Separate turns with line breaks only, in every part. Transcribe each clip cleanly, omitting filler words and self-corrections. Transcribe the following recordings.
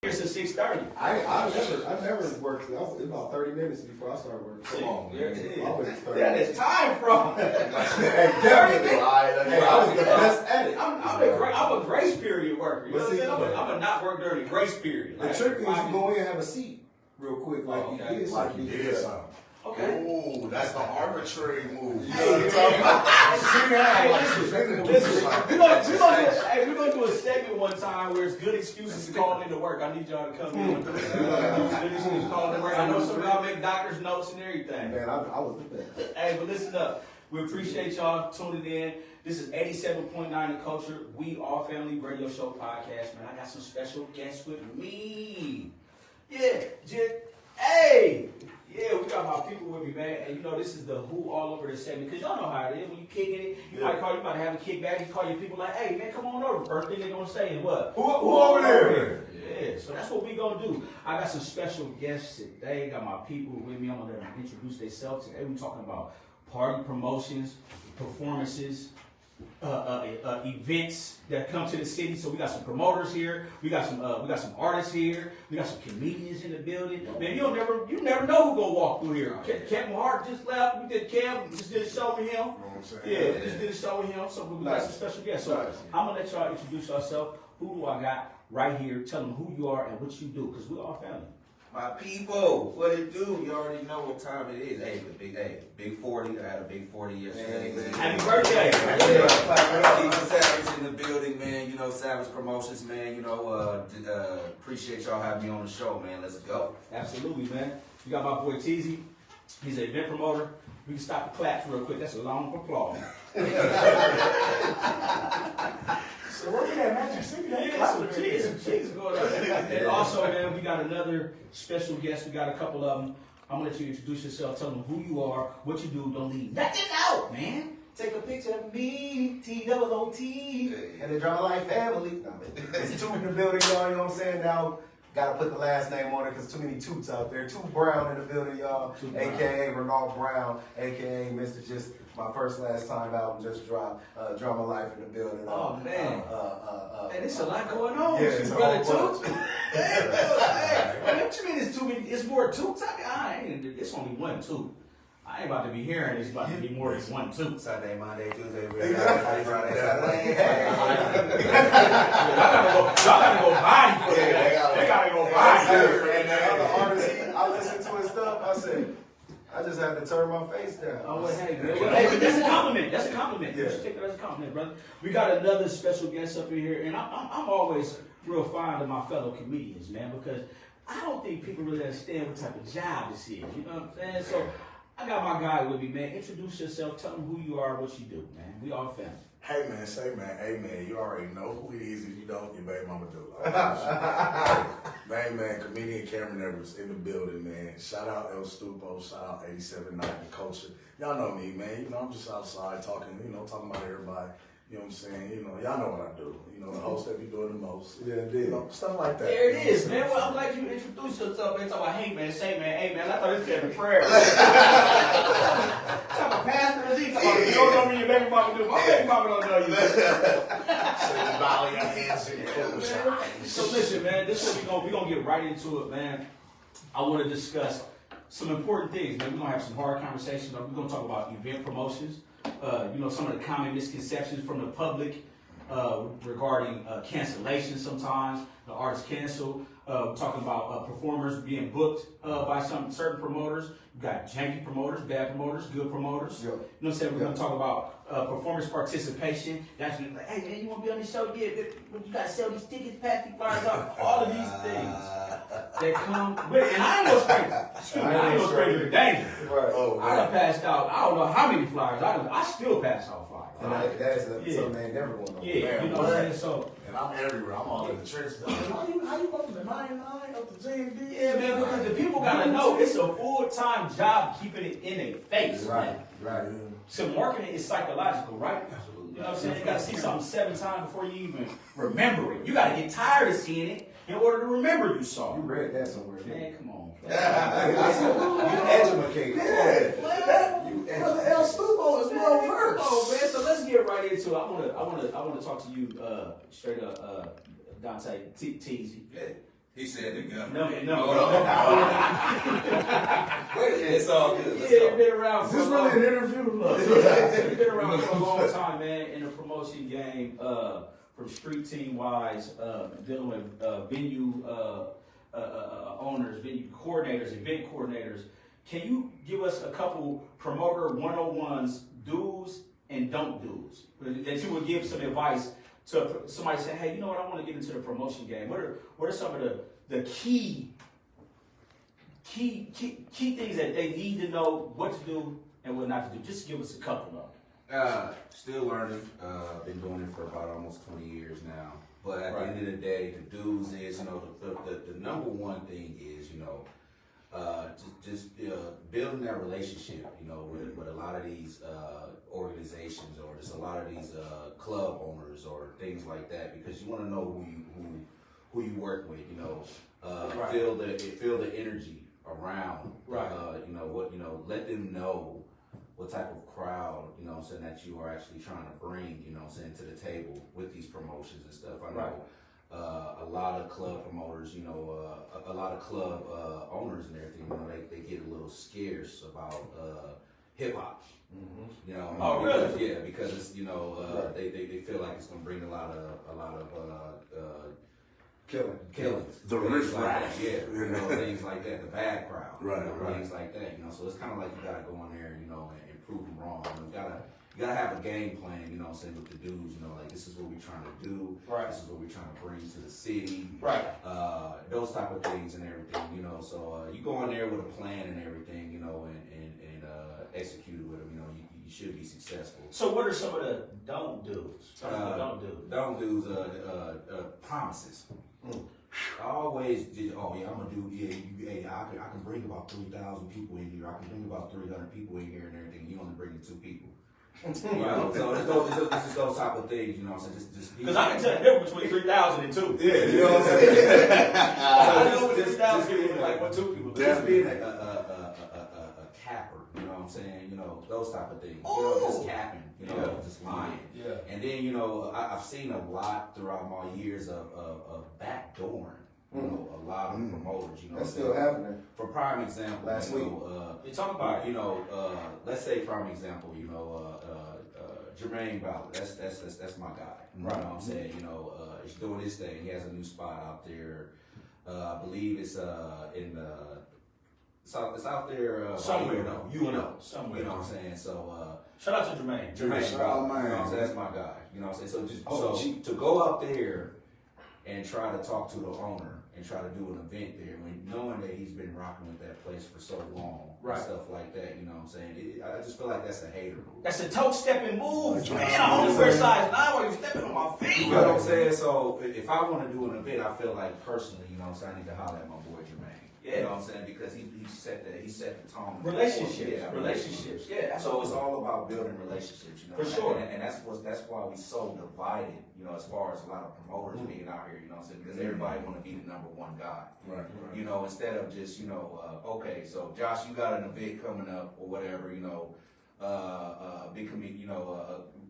here since 6:30.
I never worked. It was about 30 minutes before I started working.
Come on, man.
That
is time from.
Hey, definitely. I was the best at it.
I'm a grace period worker. You know what I'm saying? I'm a not work during the grace period.
The trick is you go in and have a seat real quick, like you did something.
Okay.
Ooh, that's the arbitrary move. You know
Hey, we're gonna do a segment one time where it's good excuses to call into work. I need y'all to come in. Good excuses to call into work. I know some of y'all make doctor's notes and everything.
Man, I was the best.
Hey, but listen up. We appreciate y'all tuning in. This is 87.9 The Culture. We All Family Radio Show podcast. Man, I got some special guests with me. Yeah, hey. Yeah, we got my people with me, man. And you know, this is the who all over the segment. Because y'all know how it is. When you kicking it, you might to have a kickback. You call your people like, hey, man, come on over. First thing they're going to say is what?
Who over there?
Yeah, so that's what we going to do. I got some special guests today. Got my people with me. I'm going to let them introduce themselves. Today we're talking about party promotions, performances, events that come to the city. So we got some promoters here. We got some artists here. We got some comedians in the building. Man, you never know who gonna walk through here. Kevin Hart just left. We did Kev. Just did a show with him. Yeah, just did a show with him. So we got some special guests. So I'm gonna let y'all introduce yourself. Who do I got right here? Tell them who you are and what you do, because we're all family.
My people, what it do? You already know what time it is. Hey, big 40. I had a big 40 yesterday.
Happy birthday!
Savage in the building, man. You know, Savage Promotions, man. You know, appreciate y'all having me on the show, man. Let's go.
Absolutely, man. You got my boy Tezzy. He's an event promoter. We can stop the claps real quick. That's a long applause.
So where we at, man?
Some cheese going on. And also, man, we got another special guest. We got a couple of them. I'm gonna let you introduce yourself. Tell them who you are, what you do. Don't leave nothing out, man. Take a picture of me, T-O-O-T.
And the Drama Life family. It's Toot in the building, y'all. You know what I'm saying? Now, gotta put the last name on it because too many Toots out there. Toot Brown in the building, y'all. AKA Renald Brown, AKA Mr. Just my last time album just dropped. Drama Life in the building.
Oh, man. Man, there's a lot going on.
Yeah, it's
brother Toot. Hey, what you mean it's too many? It's more Toots? It's only one Toot. I ain't about to be hearing it's about to be more than one Toot.
Sunday, Monday, Tuesday, Wednesday, Friday, Saturday.
Y'all gotta go body for that. They gotta go body for that.
And the other artist, I listen to his stuff. I said, I just had to turn my face down.
Oh, well, hey, but that's a compliment. That's a compliment.
Yeah.
You should take that as a compliment, brother. We got another special guest up in here, and I'm always real fond of my fellow comedians, man, because I don't think people really understand what type of job this is. You know what I'm saying? So I got my guy with me, man. Introduce yourself. Tell them who you are, what you do, man. We all family.
Hey man, hey man, you already know who it is. If you don't, your baby mama do. Man, comedian Cameron Edwards in the building, man. Shout out Stupo, shout out 87.9 The Culture. Y'all know me, man. You know, I'm just outside talking about everybody. You know what I'm saying? You know, y'all know what I do. You know, the host that be doing the most.
Yeah, indeed.
You know, stuff like that.
There it is, man. Well, I'm glad you introduced yourself, man. Talk about, hey, man, say, man, hey, man. I thought this was a prayer. Talk about pastor is he? Talk about, you don't know what your baby mama do. My baby mama don't know you. So listen, man, this is what we're gonna get right into it, man. I want to discuss some important things, man. We're gonna have some hard conversations. We're gonna talk about event promotions. Some of the common misconceptions from the public regarding cancellation. Sometimes the artists cancel. We're talking about performers being booked by some certain promoters. You got janky promoters, bad promoters, good promoters.
Yep.
You know what I'm saying? We're going to talk about performance participation. That's when, like, hey man, you want to be on the show? Yeah, you got to sell these tickets, pass these flyers out. All of these things that come with, and I ain't no stranger. Excuse me, I ain't no stranger to danger.
Right.
Oh,
I done passed out. I don't know how many flyers. I still pass out flyers.
And that is something they never going to know.
Yeah, you know what I'm saying? So.
And I'm everywhere. I'm all in the trenches. How you up to the 99 up to JMD?
Yeah, man, because the people gotta know it's a full-time job keeping it in their face, man.
Right.
So marketing is psychological, right?
Absolutely.
You know what I'm saying? You gotta see something 7 times before you even remember it. You gotta get tired of seeing it in order to remember you saw
You
it.
read that somewhere.
Man, come on.
You educated.
Brother El Stupo is well versed.
Oh man, so let's get right into it. I wanna talk to you straight up, Dante Tezzy.
Yeah. He said together.
No.
It's all good. Let's
Yeah,
go.
been around
Is
for
this
a
really
long
an interview? Look.
You've been around for a long time, man, in the promotion game, from street team wise, dealing with venue owners, venue coordinators, event coordinators. Can you give us a couple promoter 101s, do's and don't do's, that you would give some advice to somebody saying, hey, you know what, I want to get into the promotion game. What are some of the key things that they need to know what to do and what not to do? Just give us a couple of them.
Still learning. Been doing it for about almost 20 years now. But at
Right.
the end of the day, the dues is, the number one thing is, just building that relationship, with a lot of these organizations or just a lot of these club owners or things like that, because you want to know who you work with,
Right.
feel the energy around,
Right.
let them know what type of crowd, that you are actually trying to bring, to the table with these promotions and stuff. I know
Right.
a lot of club promoters, a lot of club owners and everything, they get a little scarce about hip hop.
Oh,
because,
really?
Yeah, because it's, they feel like it's gonna bring a lot of killings.
The
Things
riff
like
raff.
that, yeah, things like that, the bad crowd,
Right, right.
things like that, so it's kind of like you gotta go in there, and prove them wrong. You gotta have a game plan, with the dudes, like this is what we're trying to do,
Right.
this is what we're trying to bring to the city,
Right.
those type of things and everything, so you go in there with a plan and everything, and execute it with them, you should be successful.
So what are some of the don't do's?
Don't do promises. I always did. Oh yeah, I'm gonna do. Yeah, I can bring about 3,000 people in here. I can bring about 300 people in here and everything. You only bring 2 people. So it's just those type of things. So just
Because I can tell the difference between 3,000 and 2.
Yeah, you know what I'm saying.
I know what 3,000 people look like, what 2 people look like.
Just being a capper, you know what I'm saying? Those type of things. Just capping, just lying.
Yeah.
And then, I've seen a lot throughout my years of backdooring, a lot of promoters,
That's still happening.
For prime example,
Last week.
You talk about it.
let's say prime example, Jermaine Ballard, that's my guy. You know what I'm saying? He's doing his thing. He has a new spot out there. I believe it's in it's out there
Somewhere.
somewhere. You know what I'm saying? So
Shout out to Jermaine.
Jermaine
Shout
Ballard,
out, man.
you know what I'm saying? That's my guy. You know what I'm saying? So
Oh,
to go up there and try to talk to the owner and try to do an event there, knowing that he's been rocking with that place for so long,
Right.
and stuff like that, you know what I'm saying? I just feel like that's a hater move.
That's a toe stepping move, man. I only wear size 9 while you stepping on my feet.
You know what I'm saying? So if I want to do an event, I feel like personally, you know what I'm saying, I need to holler at my boy Jermaine. You know what I'm saying? Because he set the tone.
Relationships. Yeah.
So it's all about building relationships,
For sure.
And that's why we so divided, as far as a lot of promoters being out here, you know what I'm saying? Because everybody want to be the number one guy.
Right.
Instead of just, okay, so Josh, you got an event coming up or whatever, big comedian,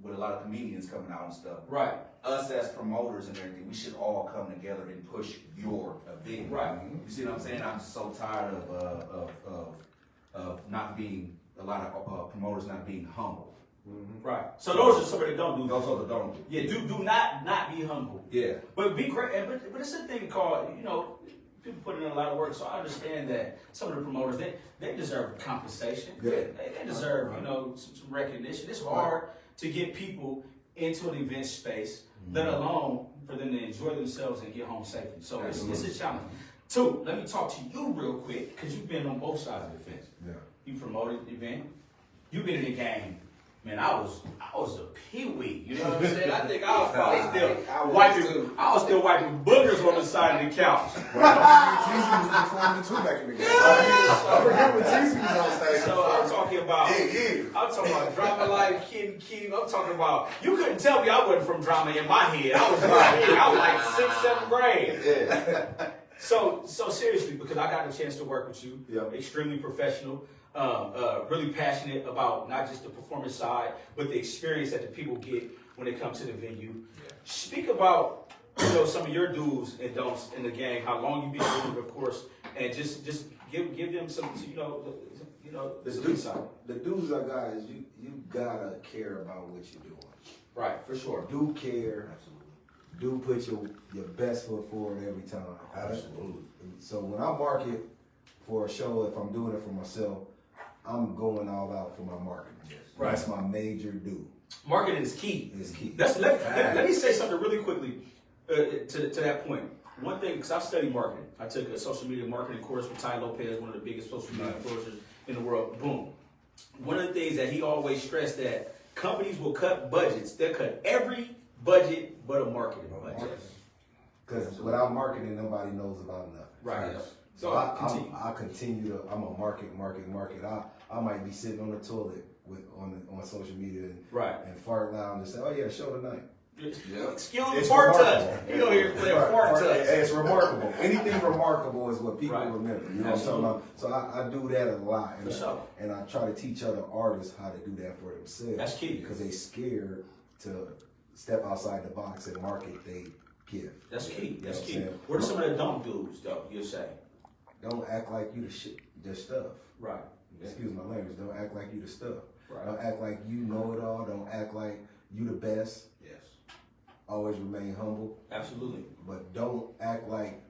with a lot of comedians coming out and stuff.
Right.
Us as promoters and everything, we should all come together and push your event.
Right.
You see what I'm saying? I'm just so tired of not being, a lot of promoters not being humble.
Right. So those are some of the don't do.
Those are the don't do.
Yeah, do not be humble.
Yeah.
But be great. But it's a thing called, people put in a lot of work. So I understand that some of the promoters, they deserve compensation.
Yeah.
They deserve, some recognition. It's hard to get people into an event space, let alone for them to enjoy themselves and get home safely. So it's a challenge. Toot, let me talk to you real quick, because you've been on both sides of the fence.
Yeah.
You promoted the event. You've been in the game. Man, I was a peewee. You know what I'm saying? I think I was probably still wiping boogers on the side of the couch.
Tezzy was performing too back in the game. I remember Tezzy was on stage.
So I'm talking about Drama Life, Kid King. I'm talking about, you couldn't tell me I wasn't from drama in my head. I was like 6th, 7th grade.
Yeah.
So seriously, because I got the chance to work with you,
Yep.
extremely professional, really passionate about not just the performance side, but the experience that the people get when they come to the venue.
Yeah.
Speak about you know, some of your do's and don'ts in the game, how long you been doing it, of course, and just give them some,
The
some
dudes,
insight.
the dudes I got is you gotta care about what you're doing.
Right, for sure.
Do care. Do put your best foot forward every time.
Absolutely.
So when I market for a show, if I'm doing it for myself, I'm going all out for my marketing.
Right.
That's my major do.
Marketing is key.
It's key.
Let me say something really quickly to that point. One thing, because I studied marketing. I took a social media marketing course with Ty Lopez, one of the biggest social media influencers in the world. Boom. One of the things that he always stressed that companies will cut budgets. They'll cut every budget but a marketing budget.
Because without marketing, nobody knows about nothing.
Right.
So I continue to. I'm a market. I might be sitting on the toilet on social media and fart loud and say, "Oh yeah, show tonight."
Excuse me, fart touch. You know here playing fart touch.
It's remarkable. Anything remarkable is what people
Right.
remember. You know what I'm talking about? So I do that a lot,
For sure.
and I try to teach other artists how to do that for themselves.
That's key.
Because they scared to step outside the box and market they give.
That's key.
You know
That's
what I'm
key.
saying?
What are some of the dumb dudes though? You say.
Don't act like you the stuff.
Right.
Excuse my language. Don't act like you the stuff.
Right.
Don't act like you know it all. Don't act like you the best.
Yes.
Always remain humble.
Absolutely.
But don't act like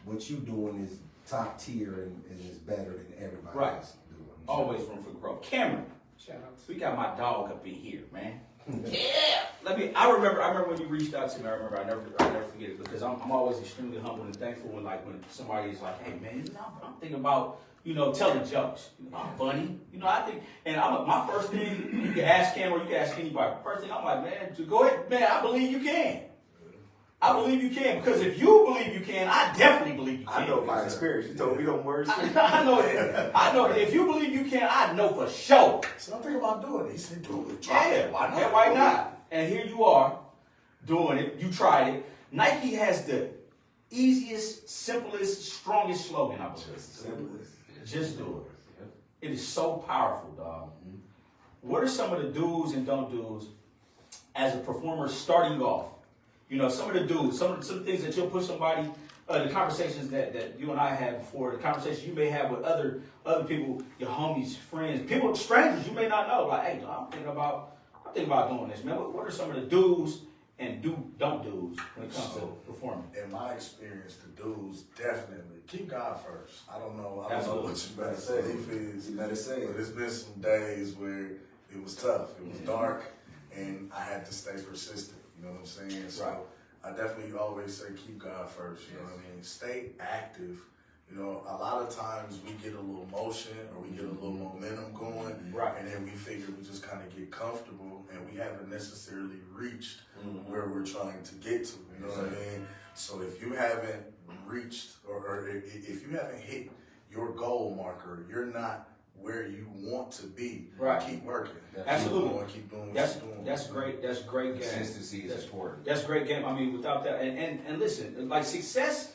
what you doing is top tier and is better than everybody
Right.
else doing.
Always room for growth. Cameron, shout out. We got my dog up in here, man. Yeah. I remember when you reached out to me. I never forget it because I'm always extremely humble and thankful when somebody's like, hey man, I'm thinking about telling jokes. I'm funny. I think, and my first thing you can ask Cam or you can ask anybody. First thing I'm like, man, to go ahead, man. I believe you can. I believe you can because if you believe you can, I definitely believe you can.
I know by experience. You told me them words.
I know. If you believe you can, I know for sure.
So I'm thinking about doing it. He said, do it.
Yeah,
Try it. Why not?
yeah, why not? And here you are doing it. You tried it. Nike has the easiest, simplest, strongest slogan, I believe. Just do it. It is so powerful, dog. What are some of the do's and don't do's as a performer starting off? Some of the do's, some things that you'll push somebody, the conversations that you and I had before, the conversations you may have with other people, your homies, friends, people, strangers you may not know. Like, hey, dog, I'm thinking about doing this, man. What are some of the do's and don't do's when it comes to performing?
In my experience, the dudes definitely keep God first. I don't know
Absolutely.
what you better say.
You better say it.
But it's been some days where it was tough. It was dark, and I had to stay persistent. You know what I'm saying? So
Right.
I definitely always say keep God first. You know what I mean? Stay active. A lot of times we get a little motion or we get a little momentum going,
Right.
and then we figure we just kind of get comfortable, and we haven't necessarily reached where we're trying to get to. You know what I mean? So if you haven't reached or if you haven't hit your goal marker, you're not where you want to be.
Right.
Keep working.
Absolutely.
Keep doing what you're doing.
That's great. That's great game.
Consistency is important.
That's great game. I mean, without that, and listen, like success,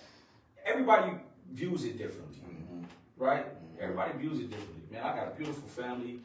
everybody views it differently, right? Everybody views it differently. Man, I got a beautiful family.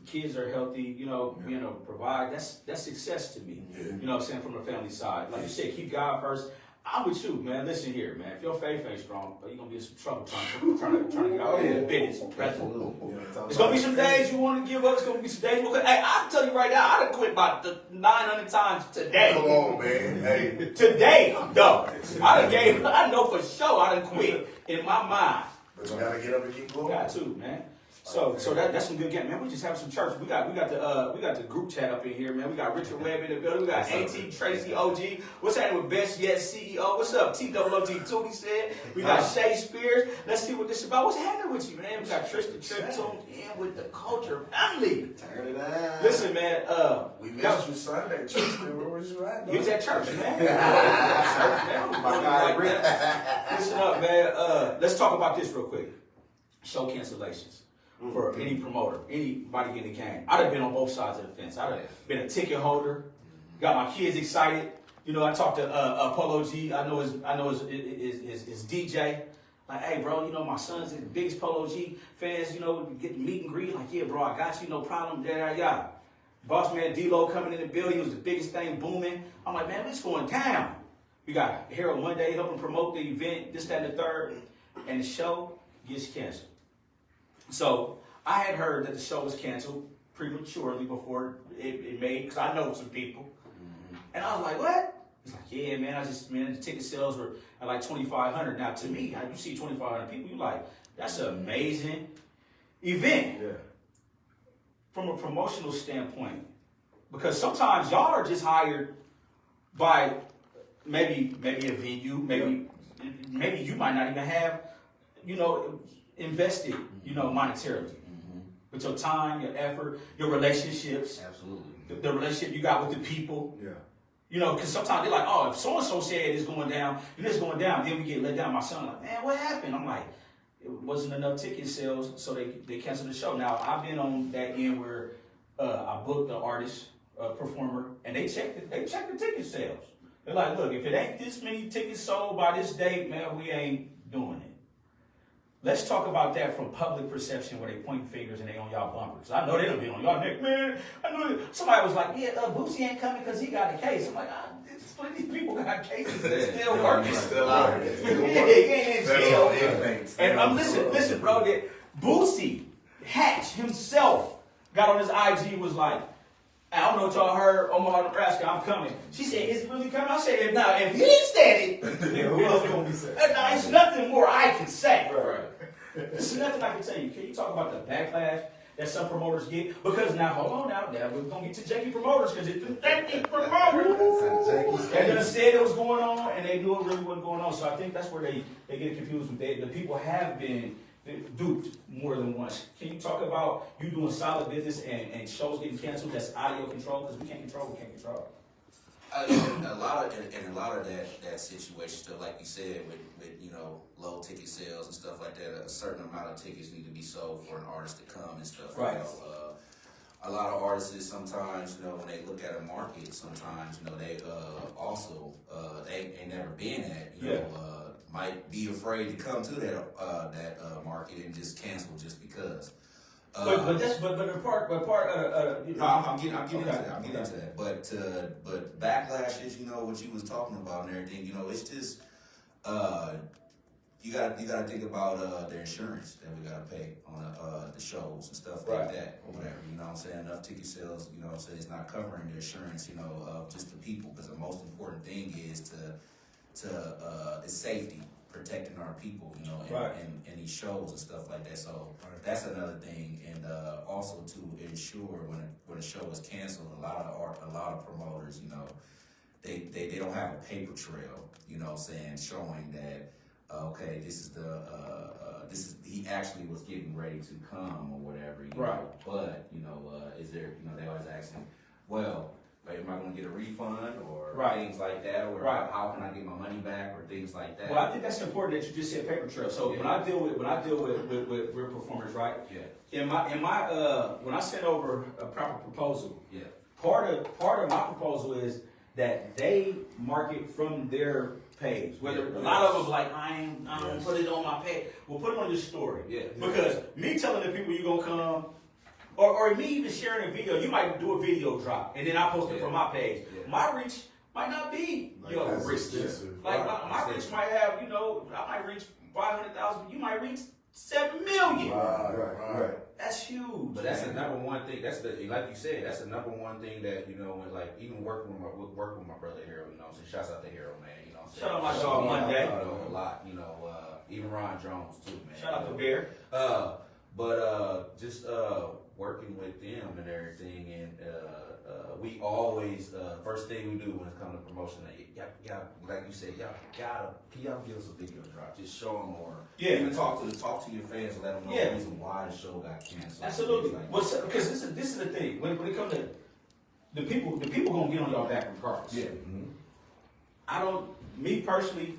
Kids are healthy. Being able to provide. That's success to me.
Yeah.
You know what I'm saying, from a family side. Like you said, keep God first. I'm with you, man. Listen here, man. If your faith ain't strong, you're gonna be in some trouble trying to get out in the business.
Absolutely.
It's gonna be some days you want to give up. It's gonna be some days. Hey, I'm telling you right now, I done quit about 900 times today.
Come on, man. Hey.
Today, though, I know for sure I done quit in my mind.
But you gotta get up and keep going.
Got to, man. So that's some good game, man. We just have some church. We got the group chat up in here, man. We got Richard Webb in the building. We got AT Tracy OG. What's happening with Best Yet CEO? What's up? TOOT Toot, he said. We got Shay Spears. Let's see what this is about. What's happening with you, man? We got Tristan Tripp tuned in with the culture family.
Turn it on.
Listen, man.
We missed you Sunday, Tristan. Where was you at?
You was at church, man.
My guy, Rick.
Listen up, man. Let's talk about this real quick. Show cancellations. For any promoter, anybody getting the game. I'd have been on both sides of the fence. I'd have been a ticket holder, got my kids excited. I talked to Polo G. I know his DJ. Like, hey, bro, my son's the biggest Polo G fans. Get the meet and greet. Like, yeah, bro, I got you, no problem. Yada. Boss man D-Lo coming in the building. It was the biggest thing booming. I'm like, man, it's going down. We got Harold one day helping promote the event, this, that, and the third. And the show gets canceled. So I had heard that the show was canceled prematurely before it made, because I know some people. And I was like, what? He's like, yeah, man, the ticket sales were at like 2,500. Now, to me, you see 2,500 people, you're like, that's an amazing event.
Yeah.
From a promotional standpoint. Because sometimes y'all are just hired by maybe a venue, maybe you might not even have, invested, monetarily. With your time, your effort, your relationships.
Absolutely.
The relationship you got with the people.
Yeah.
Because sometimes they're like, oh, if so-and-so said it's going down, and it's going down, then we get let down. My son like, man, what happened? I'm like, it wasn't enough ticket sales, so they canceled the show. Now, I've been on that end where I booked the artist, performer, and they checked the ticket sales. They're like, look, if it ain't this many tickets sold by this date, man, we ain't doing it. Let's talk about that from public perception where they point fingers and they on y'all bumpers. I know they done been on y'all neck, man. I know somebody was like, yeah, Boosie ain't coming because he got a case. I'm like, plenty of people got cases that still working.
Still out here.
Yeah, he ain't in jail. And listen, bro, that Boosie Hatch himself got on his IG, was like, I don't know what y'all heard, Omaha, Nebraska, I'm coming. She said, is it really coming? I said, if he said it, then who else gonna be saying? Now, it's nothing more I can say. Right. There's nothing I can tell you. Can you talk about the backlash that some promoters get? Because now, hold on now, we're gonna get to janky promoters, because it's the janky promoters. They done said it was going on, and they knew it really wasn't going on. So I think that's where they get confused with that. The people have been duped more than once. Can you talk about you doing solid business and shows getting canceled that's out of your control? Because we can't control.
A lot of that situation stuff, like you said, with low ticket sales and stuff like that, a certain amount of tickets need to be sold for an artist to come and stuff.
Right.
A lot of artists sometimes, when they look at a market, sometimes they also they ain't never been at, might be afraid to come to that market and just cancel just because.
But I'm
getting into that. But backlash is, what you was talking about and everything. It's just you gotta think about the insurance that we gotta pay on the shows and stuff like that or whatever. You know what I'm saying? Enough ticket sales. So it's not covering the insurance. Of just the people, because the most important thing is is safety. Protecting our people, in these shows and stuff like that. So that's another thing, and also to ensure when a show is canceled, a lot of promoters, they don't have a paper trail, showing that okay, this is he actually was getting ready to come or whatever, But is there, they always asking, well, am I going to get a refund or things like that, or how can I get my money back or things like that?
Well, I think that's important that you just said paper trail. So when I deal with real performers, right? Yeah. In my when I send over a proper proposal, part of my proposal is that they market from their page. Whether a lot of them like I don't put it on my page. Well, put it on your story. Yeah. Because me telling the people you're gonna come. Or me even sharing a video, you might do a video drop, and then I post it from my page. Yeah. My reach might not be, rich. Like my reach might have, I might reach 500,000. You might reach 7 million.
Right.
That's huge.
But that's the number one thing. That's like you said. That's the number one thing that when even working with my brother Harold. So shouts out to Harold, man.
Shout out my dog Monday.
A lot. Even Ron Jones too, man.
Shout out to Bear.
But just working with them and everything, and we always first thing we do when it comes to promotion, y'all, like you said, y'all give us a video drop, just show them, or even talk to your fans and let them know the reason why the show got canceled.
Absolutely. Because this is the thing when it comes to the people gonna get on y'all back regardless. Yeah. Me personally,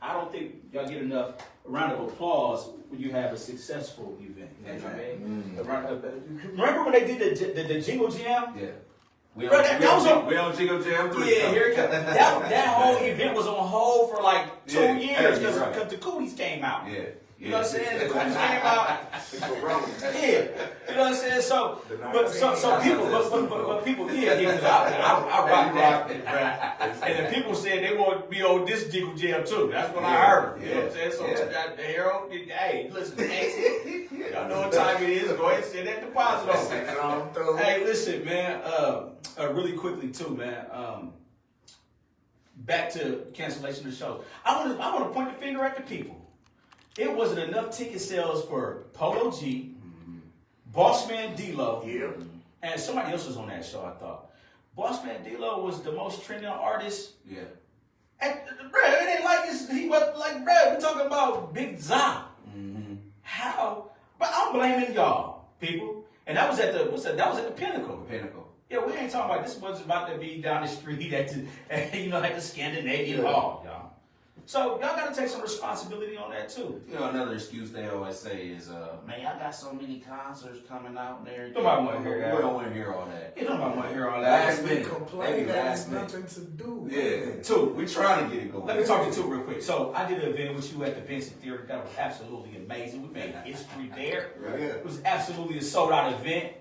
I don't think y'all get enough round of applause when you have a successful event. You know what I mean? Remember when they did the Jingle Jam?
Yeah. We
Bro, that was on.
We on Jiggle Jam 3.
Yeah, here it comes. That whole event was on hold for like 2 years because the cooties came out.
Yeah.
You know what I'm saying? The cooties came out. Yeah. You know what I'm saying? So people, because I rock that. And the people said they want to be on this Jiggle Jam too. That's what I heard. You know what I'm saying? So the Harold, hey, listen, y'all know what time it is. Go ahead and send that deposit on. Hey, listen, man. Really quickly too, man. Back to cancellation of shows. I want to point the finger at the people. It wasn't enough ticket sales for Polo G, Bossman D-Lo, and somebody else was on that show, I thought. Bossman D-Lo was the most trending artist. Yeah. Bro, it ain't like this. He was like, bro, we talking about Big Zah. How? But I'm blaming y'all, people. And that was at the, that was at the Pinnacle. Yeah, we ain't talking about, this was about to be down the street at the, at the Scandinavian Hall, y'all. So y'all gotta take some responsibility on that too.
You know, another excuse they always say is, man, I got so many concerts coming out and everything.
Nobody want to hear that.
We don't want to hear all that.
Yeah, nobody want to hear all that.
Last minute complaining that has nothing to do.
Yeah,
Toot,
we trying to get it going.
Let me talk to Toot real quick. So I did an event with you at the Vincent Theater. That was absolutely amazing. We made history there.
Right.
It was absolutely a sold out event.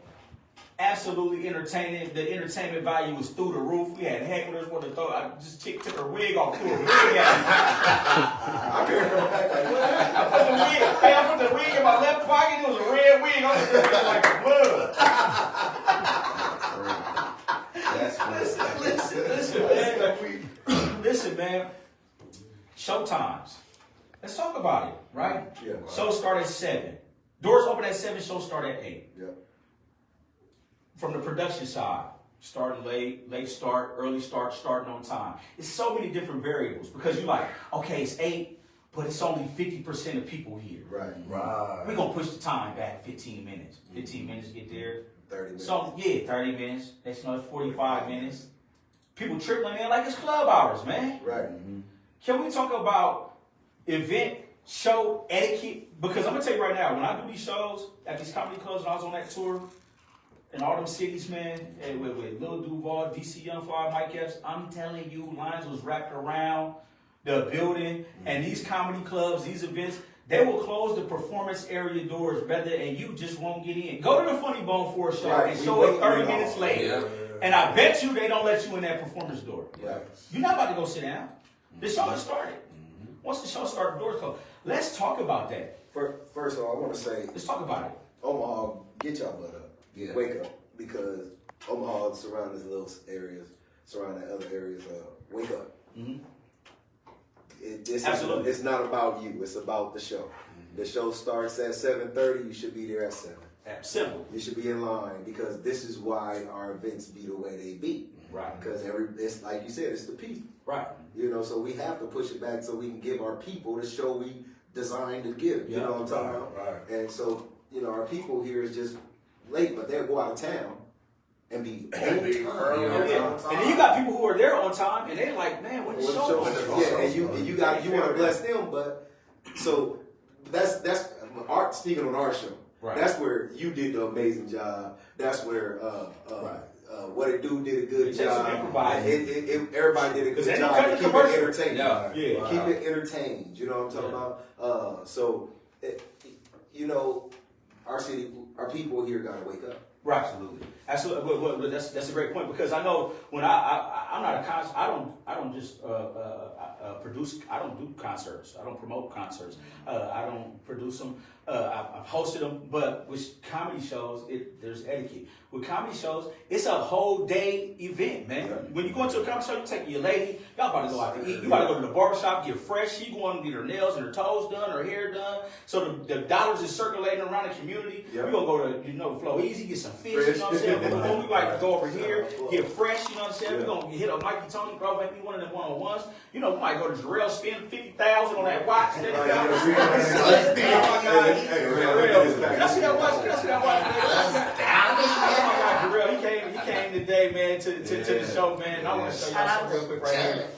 Absolutely entertaining. The entertainment value was through the roof. We had hecklers want to throw. I just took her wig off through her wig. I put the wig in my left pocket. It was a red wig. I was like blood.
That's
Listen, man. Showtimes. Let's talk about it, right?
Yeah.
Show start at 7. Doors open at 7. Show start at 8.
Yep.
From the production side, starting late start, early start, starting on time. It's so many different variables because you're like, okay, it's 8, but it's only 50% of people here.
Right.
We're going to push the time back 15 minutes. 15 minutes to get there.
30 minutes.
So, 30 minutes. Next another 45 minutes. People tripling in like it's club hours, man.
Right.
Can we talk about event, show etiquette? Because I'm going to tell you right now, when I do these shows at these comedy clubs and I was on that tour, in all them cities, man, with Lil Duval, DC Young Fly, Mike Epps, I'm telling you, lines was wrapped around the building, and these comedy clubs, these events, they will close the performance area doors, brother, and you just won't get in. Go to the Funny Bone for a show and show up 30 minutes late, and I bet you they don't let you in that performance door. You're not about to go sit down. The show has started. Once the show started, the doors closed. Let's talk about that.
First of all, I want to say,
Let's talk about it.
Omaha, get y'all butt up. Wake up, because Omaha surrounding these little areas, surrounding other areas. Wake up.
Absolutely.
It's not about you. It's about the show. The show starts at 7:30. You should be there at 7.
Simple.
You should be in line because this is why our events be the way they be.
Right.
Because it's like you said, it's the people.
Right.
So we have to push it back so we can give our people the show we designed to give. You know what I'm talking about?
Right.
And so our people here is just late, but they'll go out of town and be on time.
And then you got people who are there on time, and they're like, man, when the show?
And you want to bless them, but so that's art. Speaking on our show, that's where you did the amazing job. That's where What It Do did a good job. Everybody did a good job to keep it entertaining. Keep it entertained. You know what I'm talking about? Our city, our people here gotta wake up.
Right. Absolutely. Well, that's a great point because I know when I'm not a concert. I don't just produce. I don't do concerts. I don't promote concerts. I don't produce them. I've hosted them, but with comedy shows, there's etiquette. With comedy shows, it's a whole day event, man. When you go into a comedy show, you take your lady. Y'all about to go out to eat. You about to go to the barbershop, get fresh. She going to get her nails and her toes done, her hair done. So the dollars is circulating around the community. We're gonna go to Flow Easy, get some fish. You know what I'm saying? We like to go over here, get fresh. You know what I'm saying? We're gonna hit up Mikey Tony, bro. Maybe one of them one-on-ones. We might go to Jarrell, spend $50,000 on that watch. Can I see that watch? Oh my God, Jarrell, he came today, man, to the show, man. I want to show y'all something real quick right here.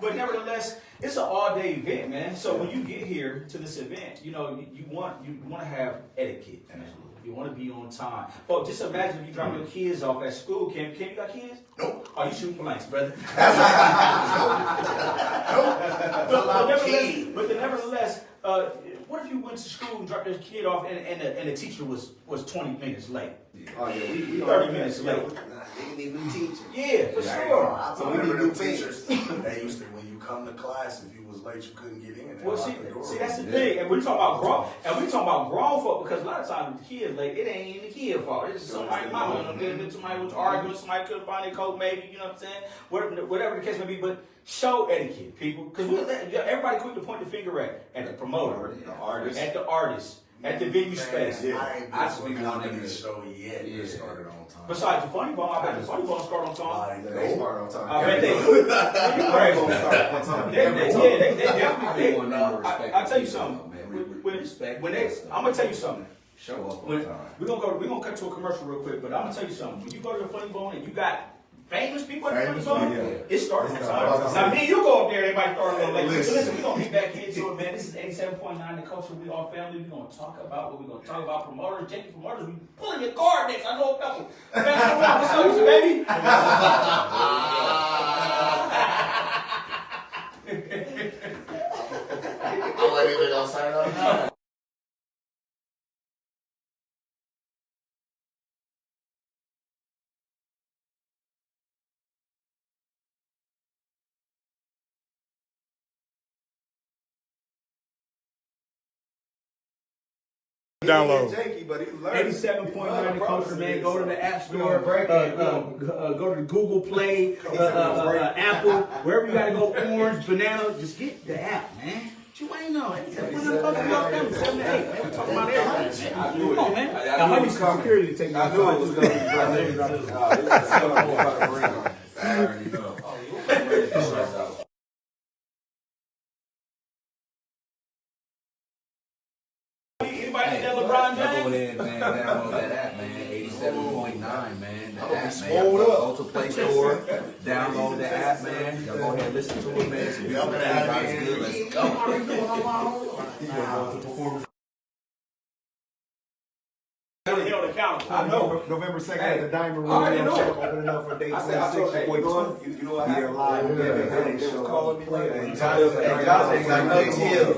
But nevertheless, it's an all-day event, man. So when you get here to this event, you want to have etiquette. You want to be on time. But just imagine if you drop your kids off at school. Cam, you got kids? Nope. Oh, you shooting blanks, brother. But nevertheless, what if you went to school and dropped your kid off and the teacher was 20 minutes late?
Oh yeah, we
30 minutes late.
They need new teachers.
Yeah, for sure.
I remember them teachers. They used to, when you come to class, if you was late, you couldn't get in.
Well, see, that's the thing, and we're talking about grown, grown folk, because a lot of times the kids late, it ain't even the kid's fault. It's somebody's mama, somebody was arguing, somebody couldn't find their coat, maybe, you know what I'm saying? Whatever the case may be, but show etiquette, people, because everybody quick to point the finger at the promoter, at the artist, at the venue space.
I ain't been to the show yet. It started on time.
Besides the funny bone, I bet the funny bone start on time.
They start on time.
I bet they do. You crazy. They definitely. I'll tell you something. I'm gonna tell you something.
Show up on time.
We're gonna cut to a commercial real quick, but I'm gonna tell you something. When you go to the funny bone and you got famous people at the funny bone, it starts on time. Now me, you go up there, everybody start a little late. Listen, we're gonna get back into it, man. This is 87.9 The Culture. We all family. We're gonna talk about what we're gonna talk about. Promoters, Jakey promoters. We pulling your card next. I know a couple. What's up, baby?
I wasn't even gonna sign up now.
Download. But he learned.
87.9 The Culture, man. Go to the App Store, go to the Google Play, Apple, wherever you gotta go, Orange, Banana, just get the app, man. What you ain't know? 87.9 Culture, we all family, 7 to 8, man. We talking about everything. Come on, man. Now, might be some security to take me.
I knew it was gonna be.
Anybody need that LeBron
Go
James?
ahead, man. Download that app, man. 87.9, man. The app, man.
swole up.
Go to Play Store. Download the app, man. Y'all go ahead and listen to it, man. Some beautiful things. God is good. Let's go.
I know. November 2nd at the Diamond Room. Opening up for day 26. You know what happened? Live. They was calling me like, hey, Josh ain't got no chill.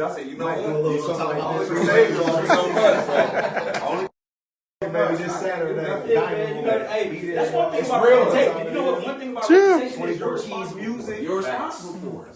I said, you know what? Maybe this Saturday.
That's one thing about reputation. You know what? One thing about reputation is your
music.
You're responsible for it.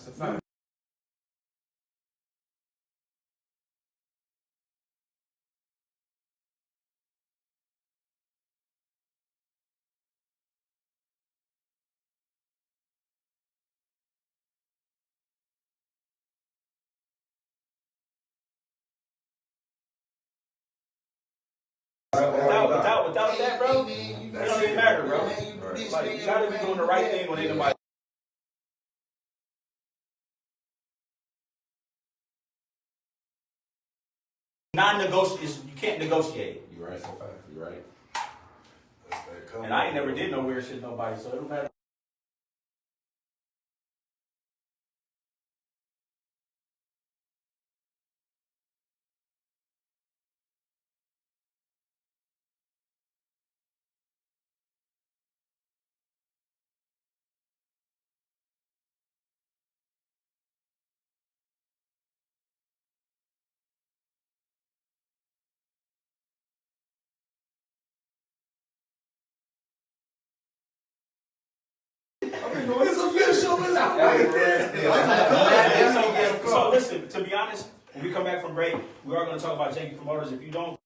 Without that, bro, it don't even matter, bro. Like, you gotta be doing the right thing when ain't nobody. Non-negotiable, you can't negotiate.
You're right. You're right.
And I ain't never did no weird shit to nobody, so it don't matter.
It's official.
So listen, to be honest, when we come back from break, we are going to talk about Jakey promoters. If you don't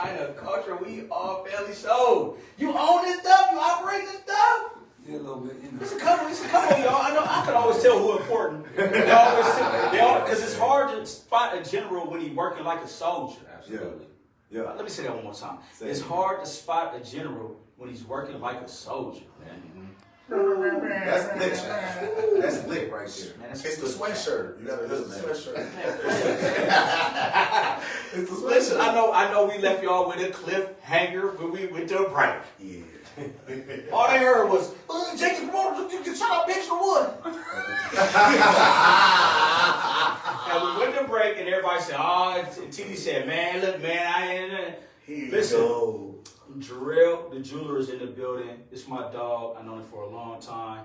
In a culture, we all fairly sold. You own this stuff, you operate this stuff.
Yeah, a little bit, you know.
It's a couple, y'all. I know I can always tell who important. Because it's hard to spot a general when he's working like a soldier.
Absolutely.
Yeah.
Let me say that one more time.
Say
It's
it.
hard to spot a general when he's working like a soldier, man.
That's lit. That's lit right there.
Man, that's
It's the sweatshirt. You gotta listen to the sweatshirt.
It's the
Listen, I know we left y'all with a cliffhanger when we went to a break.
Yeah.
All they heard was, Jacob Promoter, you can shut up, extra wood. And we went to break, and everybody said, TD said, man, look, man, I ain't. Listen, Jarrell, the jeweler, is in the building. It's my dog. I've known him for a long time.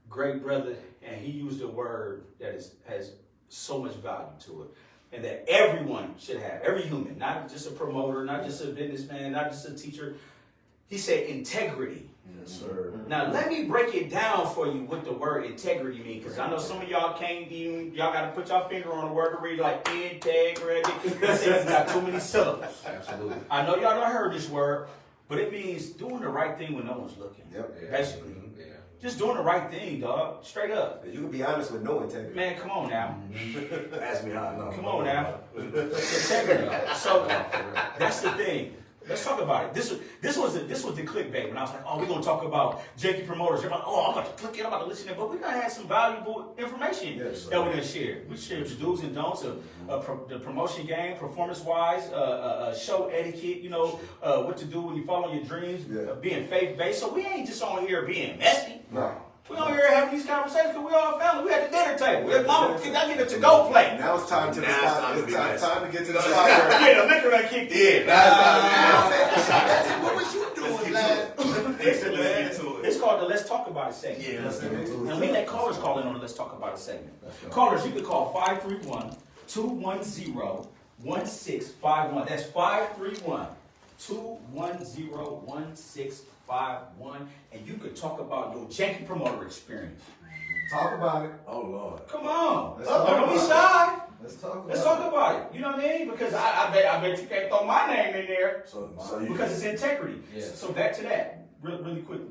Great brother, and he used a word that has so much value to it, and that everyone should have, every human, not just a promoter, not just a businessman, not just a teacher. He said integrity.
Yes, sir.
Now, let me break it down for you what the word integrity means, because I know some of y'all can't even, y'all got to put your finger on the word to read like integrity. It's got too many syllables.
Absolutely.
I know y'all done heard this word, but it means doing the right thing when no one's looking.
Yep.
Yeah.
Basically.
Yeah.
Just doing the right thing, dog. Straight up.
You can be honest with no integrity.
Man, come on now.
Ask me how I know.
Come on now. Integrity. So, that's the thing. Let's talk about it. This was the clickbait when I was like, we're gonna talk about janky promoters. Everybody, I'm about to click it, I'm about to listen to it. But we're gonna have some valuable information
Yes,
that we're gonna share. We share the do's and don'ts of the promotion game, performance-wise, show etiquette. You know what to do when you follow your dreams, being faith-based. So we ain't just on here being messy.
No.
We on here having these conversations because we all family. We at the dinner table. I get a to-go plate.
Now it's time to the
Now it's
spot.
time to
It's
be
time,
nice.
time to get to the spot where
Yeah, the liquor done kicked in.
what was you doing, lad?
Listen, man.
Let's get to it.
It's called the Let's Talk About It segment.
Yeah, let's get into
And
it.
we let callers call in on the Let's Talk About It segment. Callers, you can call 531-210-1651. That's 531-210-1651. And you can talk about your janky promoter experience.
Talk about it.
Oh, Lord.
Come on.
Let's talk
Don't be
about
shy.
Let's talk about
Let's
it.
talk about it. You know what I mean? Because I bet you can't throw my name in there.
So you
Because it's integrity.
Yeah.
So back to that, really quickly.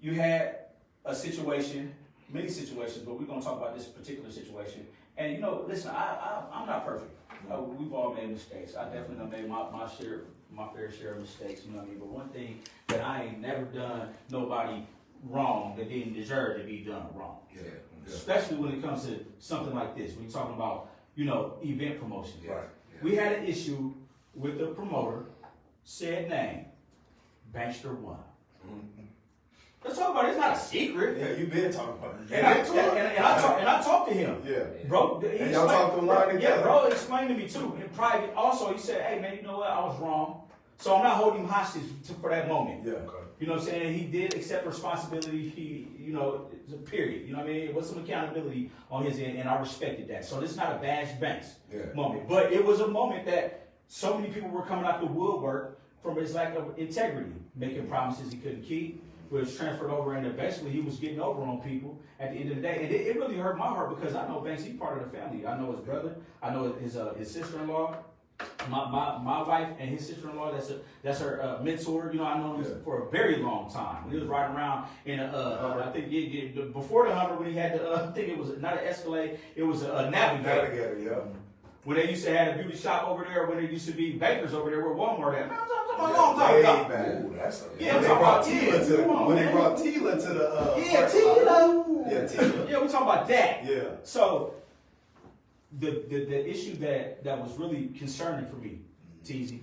You had a situation, many situations, but we're going to talk about this particular situation. And you know, listen, I'm not perfect. We've all made mistakes. I definitely have made my fair share of mistakes. You know what I mean? But one thing that I ain't never done nobody wrong that didn't deserve to be done wrong.
Yeah.
Especially when it comes to something like this. When you're talking about, event promotions.
Yeah.
Right.
We had an issue with the promoter, said name, Bankster 1. Let's talk about it. It's not a secret.
Yeah, you been talking about it.
And I talked to him.
Yeah.
Bro,
And y'all talked online together?
Yeah, bro explained to me too. In private, also, he said, hey man, you know what? I was wrong. So I'm not holding him hostage for that moment.
Yeah.
You know what I'm saying? He did accept responsibility. It's a period. You know what I mean? It was some accountability on his end, and I respected that. So this is not a bash Banks moment. But it was a moment that so many people were coming out the woodwork from his lack of integrity, making promises he couldn't keep, was transferred over, and eventually he was getting over on people at the end of the day. And it really hurt my heart because I know Banks, he's part of the family. I know his brother. I know his sister-in-law. My wife and his sister-in-law, that's her mentor. I know him for a very long time. He was riding around in I think before the Hummer when he had I think it was not an Escalade, it was a Navigator.
Navigator, yeah.
When they used to have a beauty shop over there, when there used to be bakers over there where Walmart at. Man, I'm talking about a long time
Way
ago.
back.
Ooh, that's a
Yeah,
When
I'm
they
talking
brought
about
Tila to
come on,
when they
man.
brought Tila to the
Yeah,
parking
Tila.
lot. Yeah, Tila.
Yeah, we're talking about that.
Yeah.
So the issue that was really concerning for me, Tezzy,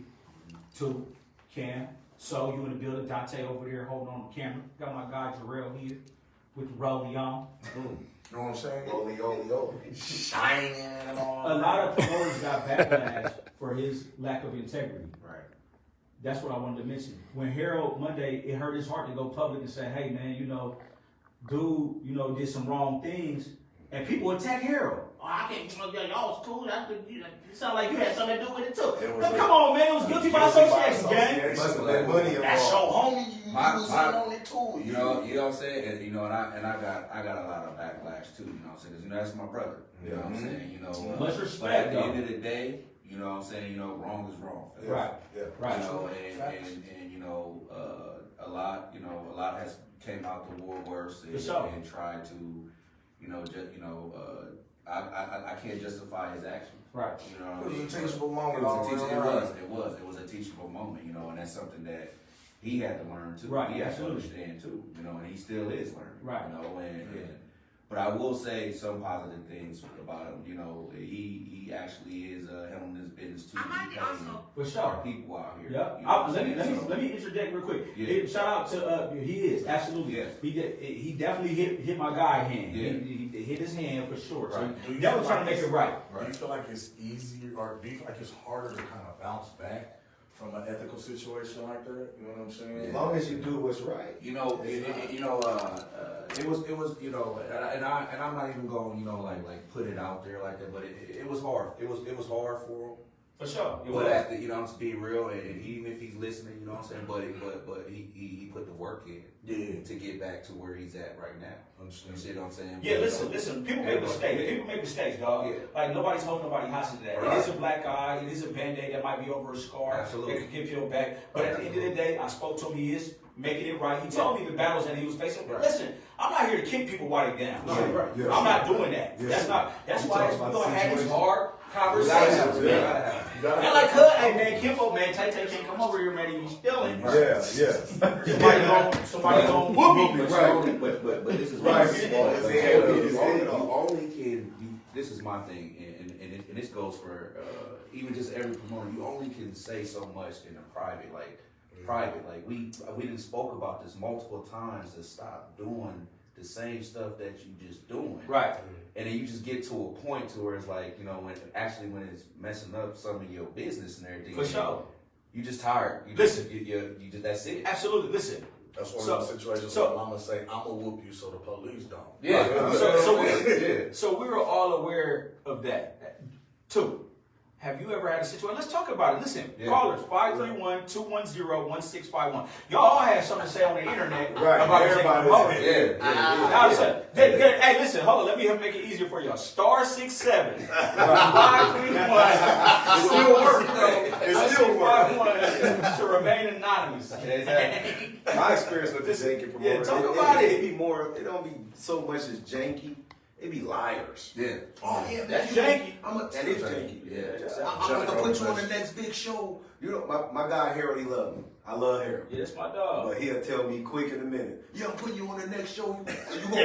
Toot, Cam, so you in the building, Dante over there holding on the camera. Got my guy Jarrell here with the rollie on.
You know what I'm saying?
Oli.
Shining and all.
A lot of promoters got backlash for his lack of integrity.
Right.
That's what I wanted to mention. When Harold Monday, it hurt his heart to go public and say, hey man, dude, did some wrong things, and people attack Harold. Oh, I can't, y'all was cool. It sounded like you had something to do with it too. Come on, man, it was guilty by association, gang.
Must have been money involved.
That's your homie. You was
My-
on it too.
You know what I'm saying? And I got a lot of backlash too, you know what I'm saying? 'Cause, that's my brother. You know what I'm saying?
Much
But at
respect,
the
though.
end of the day, You know what I'm saying? You know, wrong is wrong.
Right.
Yeah.
Right.
You know, and you know, a lot has came out the woodworks and tried to, you know, just, you know, I can't justify his actions.
Right.
You know what I mean?
It was a teachable moment.
It was a teachable moment, you know, and that's something that he had to learn too.
Right,
He had
absolutely.
to understand too, you know, and he still is learning.
Right.
You know, but I will say some positive things about him. You know, he actually is handling his business too. He's paying
For sure.
our people out here.
Yep.
You know what I'm
Let
saying?
me interject real quick.
Yeah.
Shout out to he is absolutely.
Yes.
He definitely hit my guy hand.
Yeah.
He hit his hand for sure. So
Right.
Do you
definitely
feel
trying to
like
make it right.
Do you feel like it's easier, or do you feel like it's harder to kind of bounce back from an ethical situation like that? You know what I'm saying?
As long as you do what's right.
You know, it was, you know, and I'm not even going, you know, like put it out there like that, but it was hard. It was hard for him.
For sure.
But after, you know, to be real, and even if he's listening, you know what I'm saying, but he put the work in to get back to where he's at right now.
Understand.
You see what I'm saying?
Yeah,
But,
listen. People make mistakes. People make mistakes, dog.
Yeah.
Like nobody's holding nobody hostage to that.
Right.
It is a black eye. It is a band-aid that might be over a scar.
Absolutely.
That could get peeled back. But at the end of the day, I spoke to him. He is making it right. He told me the battles that he was facing.
Right.
Listen, I'm not here to kick people while they're down.
No, right.
Yeah.
I'm not doing that.
Yeah.
That's
You
why
talk
we're
about
gonna
the
have these
situation.
hard
You gotta
conversations.
have it. You
man.
gotta have it.
And like, hey man, Kimbo, man, Tay can't come over here, man. You stealing.
Yeah.
Somebody gonna whoop me.
Right.
But this is
Right.
You only can. This is my thing, and this goes for even just every promoter. You only can say so much in a private, like we done spoke about this multiple times to stop doing the same stuff that you just doing.
Right.
And then you just get to a point to where it's like, you know, when it's messing up some of your business and everything.
For sure.
You just tired. You
Listen.
you just that's it.
Absolutely. Listen.
That's one
So-
of those situations
so-
where mama say, "I'm gonna whoop you," so the police don't.
Yeah.
So we were all aware of that. Two, have you ever had a situation? Let's talk about it. Listen,
Yeah.
callers, 531-210-1651. Y'all all have something to say on the internet
Right.
about
Everybody.
Now, listen, hey, listen, hold on. Let me make it easier for y'all. *67 531.
It still works. It still works.
1651 to remain anonymous.
My experience with the janky promoter,
Yeah, talk about it.
It be more. It don't be so much as janky. It be liars.
Yeah.
Oh yeah,
That's janky.
That is janky.
Yeah.
I'm gonna put you on the next big show. You know, my guy Harold, he love me. I love Harold.
Yeah, that's my dog.
But he'll tell me quick in a minute. Yeah, I'm putting you on the next show. You gonna open this?
Oh,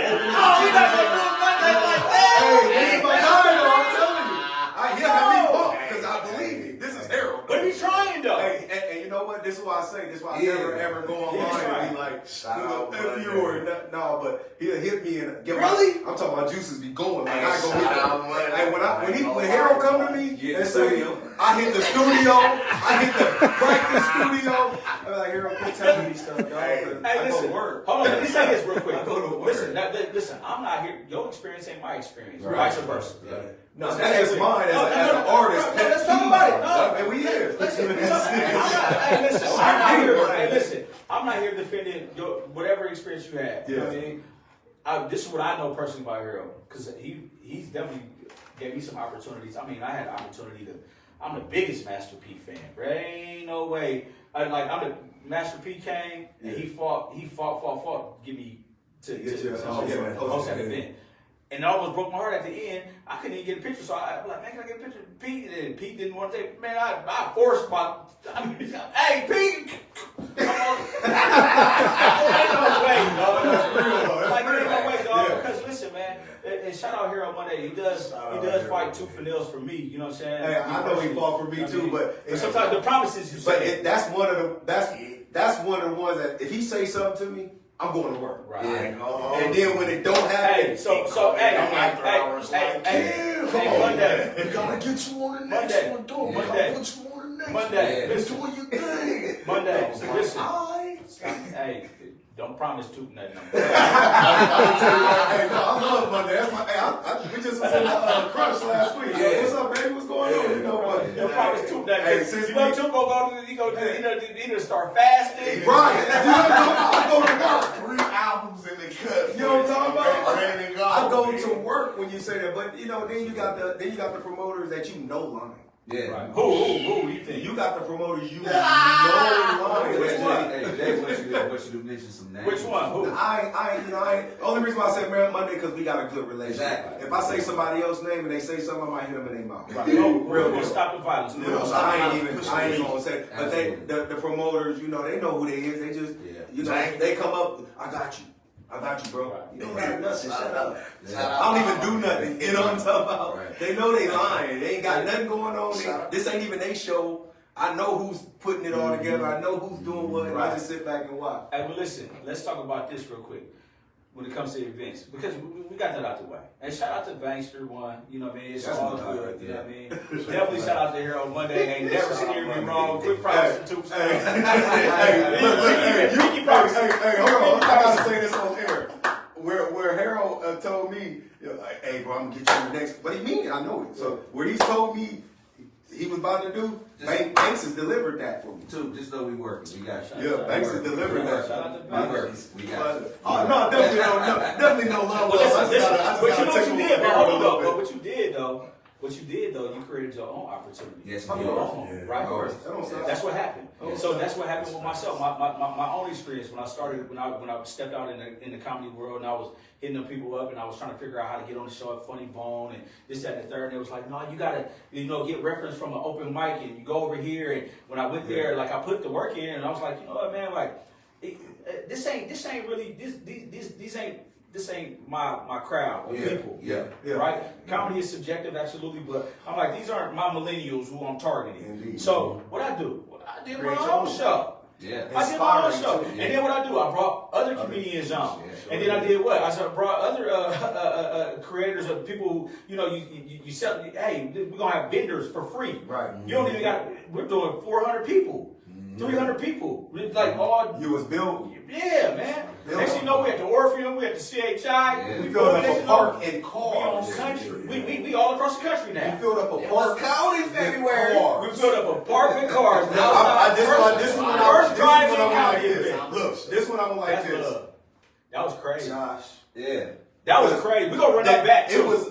you not gonna do it Monday like that?
Hey, he's my guy, though. I'm telling you. He'll have me pumped because I believe me. This is Harold.
But he's trying though.
Hey, and you know what? This is why I say. This is why I
Yeah.
never ever go online and be like,
Shout out,
if you or no, but he'll hit me and give
Really?
I'm talking about juices be going. Like
Hey,
I go hit
shout out,
him.
man.
And when Harold come to me
Yeah,
and
the
say,
studio.
I hit the studio, I hit the practice studio. I'm like, Harold, quit telling me stuff, dog.
Hey,
Hey,
I go
listen.
to work.
Hold on, let me say this real quick.
I go to work.
Listen. I'm not here. Your experience ain't my experience.
Right.
Vice versa.
Yeah.
No, that's just mine as an artist.
No, let's talk about it. No.
And we is.
Listen, I'm not here defending whatever experience you had. You know what I mean? This is what I know personally about Harold, because he's definitely gave me some opportunities. I mean, I had the opportunity to. I'm the biggest Master P fan, bro. Ain't no way. I'm the Master P came and he fought, give me to host that event. And it almost broke my heart at the end. I couldn't even get a picture, so I was like, man, can I get a picture of Pete? And Pete didn't want to take. Man, I forced hey, Pete! Come on. Ain't no way, dog. Like, there ain't no way, dog. Because listen, man, and shout out Harold Monday. He does fight tooth and nails for me. You know what I'm saying?
Hey, I know he fought for me too, but
sometimes the promises you say.
that's one of the ones that if he say something to me, I'm going to work.
Right.
Yeah.
And then when it don't happen,
Hey, so Monday.
We gotta get you on the next
Monday.
one, dog. We
Monday.
gotta put you on the next
Monday.
one. It's doing your thing.
Monday. So listen.
Alright.
Hey, don't promise Toot nothing.
Hey, no, I love Monday. That's my. Hey, we just was in Crush last week.
Yeah.
What's up, baby? What's going on? You know what?
Don't promise Toot nothing.
Hey, since
You know
we-
Toot he gonna start fasting.
Right. I go to work.
3 albums in the cut.
You know what I'm talking about?
Ready to go,
I go
man.
to work when you say that, but then you got the promoters that you know lying.
Yeah.
Right. Who you think?
You got the promoters you know lying.
Which one?
Hey, Jay wants you to mention some names.
Which one? Who?
I ain't. Only reason why I said Man Monday because we got a good relationship.
Exactly.
If I say somebody else's name and they say something, I might hit them in their mouth.
Right. No,
Real
we're gonna
deal.
stop the violence.
You know, so I ain't even gonna say. But
Absolutely.
the promoters, you know, they know who they is. They just, you know, they come up. I got you, bro.
Right.
You don't got nothing. Shut up.
Yeah.
I don't even do nothing. You know what I'm talking about?
Right.
They know they lying. They ain't got nothing going on. This ain't even they show. I know who's putting it all together. I know who's doing what. And I just sit back and watch.
Hey, but listen, let's talk about this real quick when it comes to events because we got that out the way. And shout out to Bankster one, you know what I mean? It's
That's
all
my guy
good,
right
you know
there.
what I mean? Definitely shout out to Hero Monday. Ain't never steered me wrong. Quick props to Toot.
Hey, hold on. I gotta say this on air. Where Harold told me, like, hey, bro, I'm gonna get you the next. But he mean it, I know it. So what he's told me he was about to do, Banks has delivered that for me.
Two, just know we working. We got you.
Yeah, Banks has delivered that.
Shout out to
We
Banks.
working. We got you.
Oh no, definitely no love.
But listen,
I just
but
gotta
you know what
take
you
him
did, man.
around a
Hold on,
little
though. But
bit.
what you did though, you created your own opportunity.
Yes,
Your
we
own,
did.
right?
Of course.
That's what happened. So that's what happened with myself. My own experience when I started, when I stepped out in the comedy world and I was hitting them people up and I was trying to figure out how to get on the show at Funny Bone and this, that, and the third. And it was like, no, you gotta, get reference from an open mic and you go over here. And when I went there, like I put the work in and I was like, you know what, man, like this ain't really this ain't my crowd of people.
Yeah.
Right? Comedy is subjective, absolutely, but I'm like, these aren't my millennials who I'm targeting.
Indeed.
So what I do? I did my
Create
own
your own.
show.
Yeah.
I did my own
Inspiring
show.
too.
And then what I do? I brought other comedians on.
Yeah,
And then I did what? I brought other creators of people who, you sell, hey, we're going to have vendors for free.
Right.
You don't even got, we're doing 400 people, 300 people. Like all,
You was built.
yeah, man. Next thing you know, we at the Orpheum, we at the CHI.
Yeah.
We
We filled up
next
a
thing you know,
park in
we
cars.
on country. We all across the country
We
now.
filled up a
It
park.
was cold in February.
We filled up a park with cars.
This one
First drive-in
I'm like
comedy
this.
event.
Look, this one I'm like
That's
this.
love. That was crazy.
Josh.
Yeah.
That was crazy. We're gonna run that back too.
It was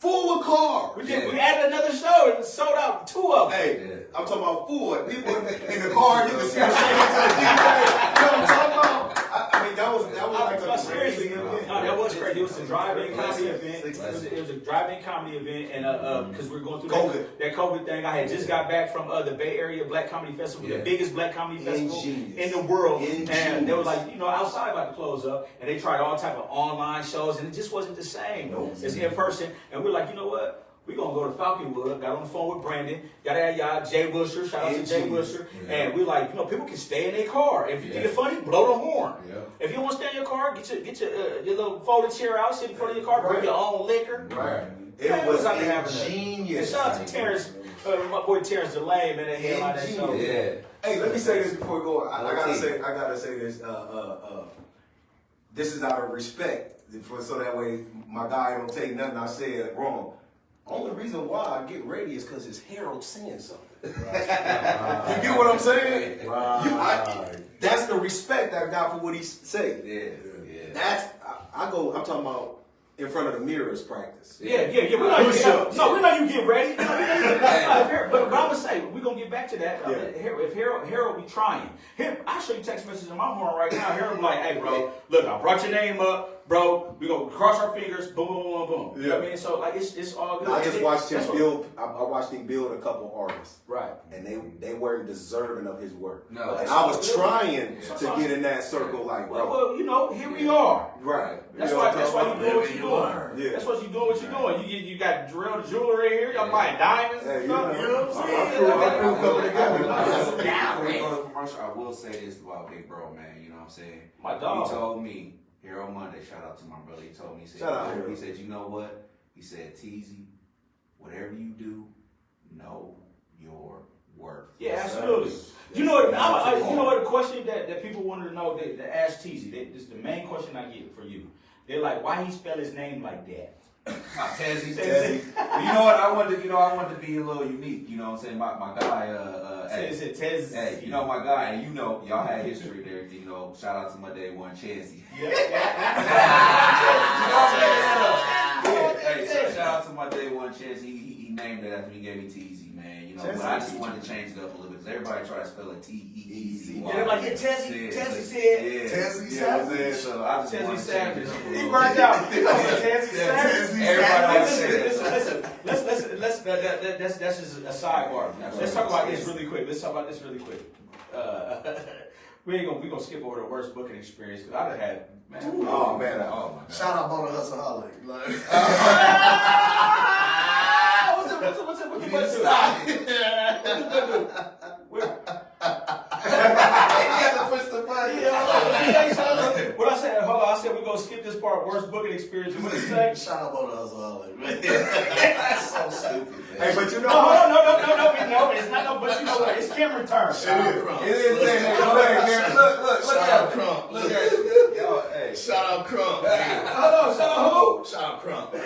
full of cars.
We added another show and sold out 2 of them.
Hey,
Yeah.
I'm talking about full. People in the car, you can see them shaking to the DJ. You know what I'm talking about? I mean, that was like a
Seriously,
crazy event.
no, that was crazy. It was a drive-in comedy event.
Bless
It was a drive-in comedy event, and because we're going through
COVID.
that COVID thing. I had just got back from the Bay Area Black Comedy Festival, the biggest Black comedy festival in the world, and they were like, outside about to close up, and they tried all type of online shows, and it just wasn't the same as in person. And we're like, you know what? We're going to go to Falconwood, got on the phone with Brandon, got at y'all, Jay Busher, shout out to Jay Busher, and we're like, people can stay in their car. If you think it's funny, blow the horn.
Yeah.
If you don't want to stay in your car, get your little folded chair out, sit in front of your car, bring your own liquor.
Right.
Man,
It was
out there having that. And
ingenious.
shout out to Terrence, my boy Terrence DeLay, man, that headline that show.
Yeah.
Hey, let me say this before we go. I gotta say this. This is out of respect, so that way my guy don't take nothing I said wrong. Only reason why I get ready is because it's Harold saying something. You get what I'm saying? That's the respect I got for what he said.
Yeah.
I'm talking about in front of the mirrors practice.
Yeah. We know you get ready. But I'm gonna say we're gonna get back to that.
Yeah.
If Harold be trying, I show you text messages in my horn right now. Harold be like, "Hey, bro, look, I brought your name up, bro. We gonna cross our fingers, boom, boom, boom, boom." You know what I mean? So like, it's all good.
I just watched him build. I watched him build a couple artists,
right,
and they weren't deserving of his work.
No.
And I was trying to get in that circle, like, bro.
Well, here we are.
Right.
That's why you doing what you're doing.
Yeah.
That's what you doing what you're doing. You got drilled jewelry here. Y'all buying diamonds and
Hey,
stuff. You know what I'm saying?
our crew coming together.
Before we go to commercial, I will say this about Big Bro, man. You know what I'm saying?
My dog.
He told me, Hero Monday, shout out to my brother. He told me,
Shout out, Hero.
he said, you know what? He said, Tezzy, whatever you do, know your worth.
Yeah, absolutely. You know what? The question that people wanted to know, that ask Tezzy. This is the main question I get for you. They're like, why he spell his name like that?
Tezzy. You know what? I wanted to be a little unique. You know what I'm saying? My guy,
Is it Tezzy?
hey, you know my guy, and y'all had history there. Shout out to my day one, Chancey.
Yeah.
Hey, so shout out to my day one, Chancey. He named it after he gave me Tezzy, man.
know, but I just wanted to change it up a little bit because everybody try to spell it T-E-E-Z-Y.
Yeah, they're like, yeah, Tezzy said.
Tezzy
Yeah, I'm saying, so I just
Tezzy
wanted to change it
Savage.
up a
He
little
burnt
bit.
out. Tezzy Savage.
Tezzy
Everybody
Savage.
Listen. That's just a sidebar. Let's talk about this really quick. We gonna skip over the worst booking experience because I'd have had, man.
Oh man, oh my God.
Shout out Motor Hustleaholic. Like,
What's it?
You have to push the button.
What I said, hold on, I said we're gonna skip this part, worst booking experience. What did you say?
shout out Motor Hustleaholic, man.
That's so stupid, man.
Hey, but you know
No,
what?
it's not no, but you know what? It's Cameron turn.
It is saying, go ahead, Cameron. Look
Shout
at
out
it.
Crump.
Look at you. Yo, hey.
Shout out Crump. man.
Hold on, shout out
Shout out Crump.
who?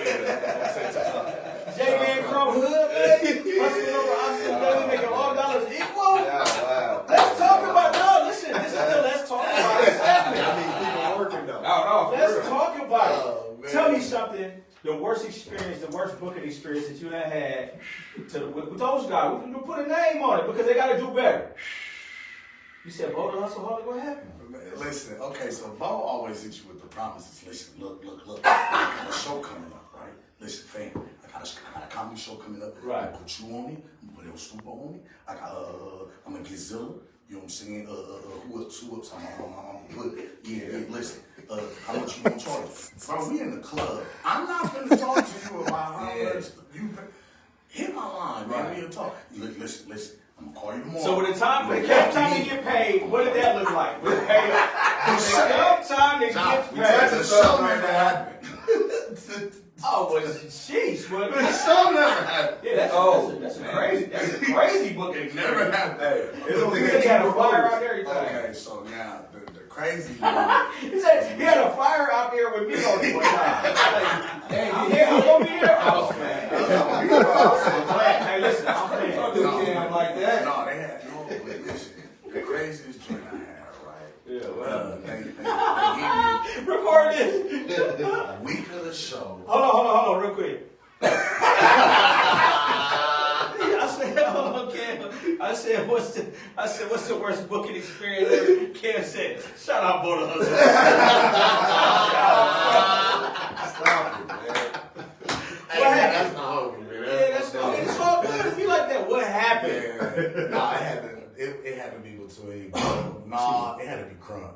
J-Man Crump Hood, man. Hustling over Oxford, baby, making all dollars equal.
Yeah, wow.
Let's talk about, no, listen, this is the let's talk about what's happening.
I mean, people working though.
No, for
Let's
real.
talk about it.
Oh, man.
Tell me something, the worst experience, the worst booking experience that you done had with those guys. We can put a name on it because they got to do better. You said, Bo the Hustleaholic, what happened?
Listen, okay, so Bo always hits you with the promises. Listen, look. I got a show coming up, right? Listen, fam, I got a comedy show coming up.
Right.
I'm gonna put you on it. I'm gonna put El Stupo on it. I'm gonna get Zilla. You know what I'm saying? Who else? I'm gonna put, listen, how much you gonna charge? Bro, we in the club. I'm not gonna talk to you about how much you hit my line, man.
Right.
We'll talk. Listen. I'm gonna call you tomorrow.
So when the time to get paid, what did that look like? When it paid up, time to get paid.
The show never happened.
Oh, well, sheesh, but
The show never happened.
yeah, that's a crazy booking.
It never happened.
It's only
He had a flyer out there.
Okay, so now the crazy
He said he had a flyer out there with me on it one time. Hey, I'm gonna be there. Oh man. Hey, listen, I'm playing.
Don't do a jam like that.
No, they had but listen. The craziest joint I had, right?
Yeah, well.
They hit
Record this.
me a week of the show.
Hold on, real quick. I said, hold on, Cam. I said, what's the worst booking experience ever? Cam said, shout out Bo the Hustler.
Stop it, man.
What happened?
That's not holding, man.
Yeah, it's all good to be like that. What happened?
Yeah. Nah, it had to be between. Nah, it had to be Crump.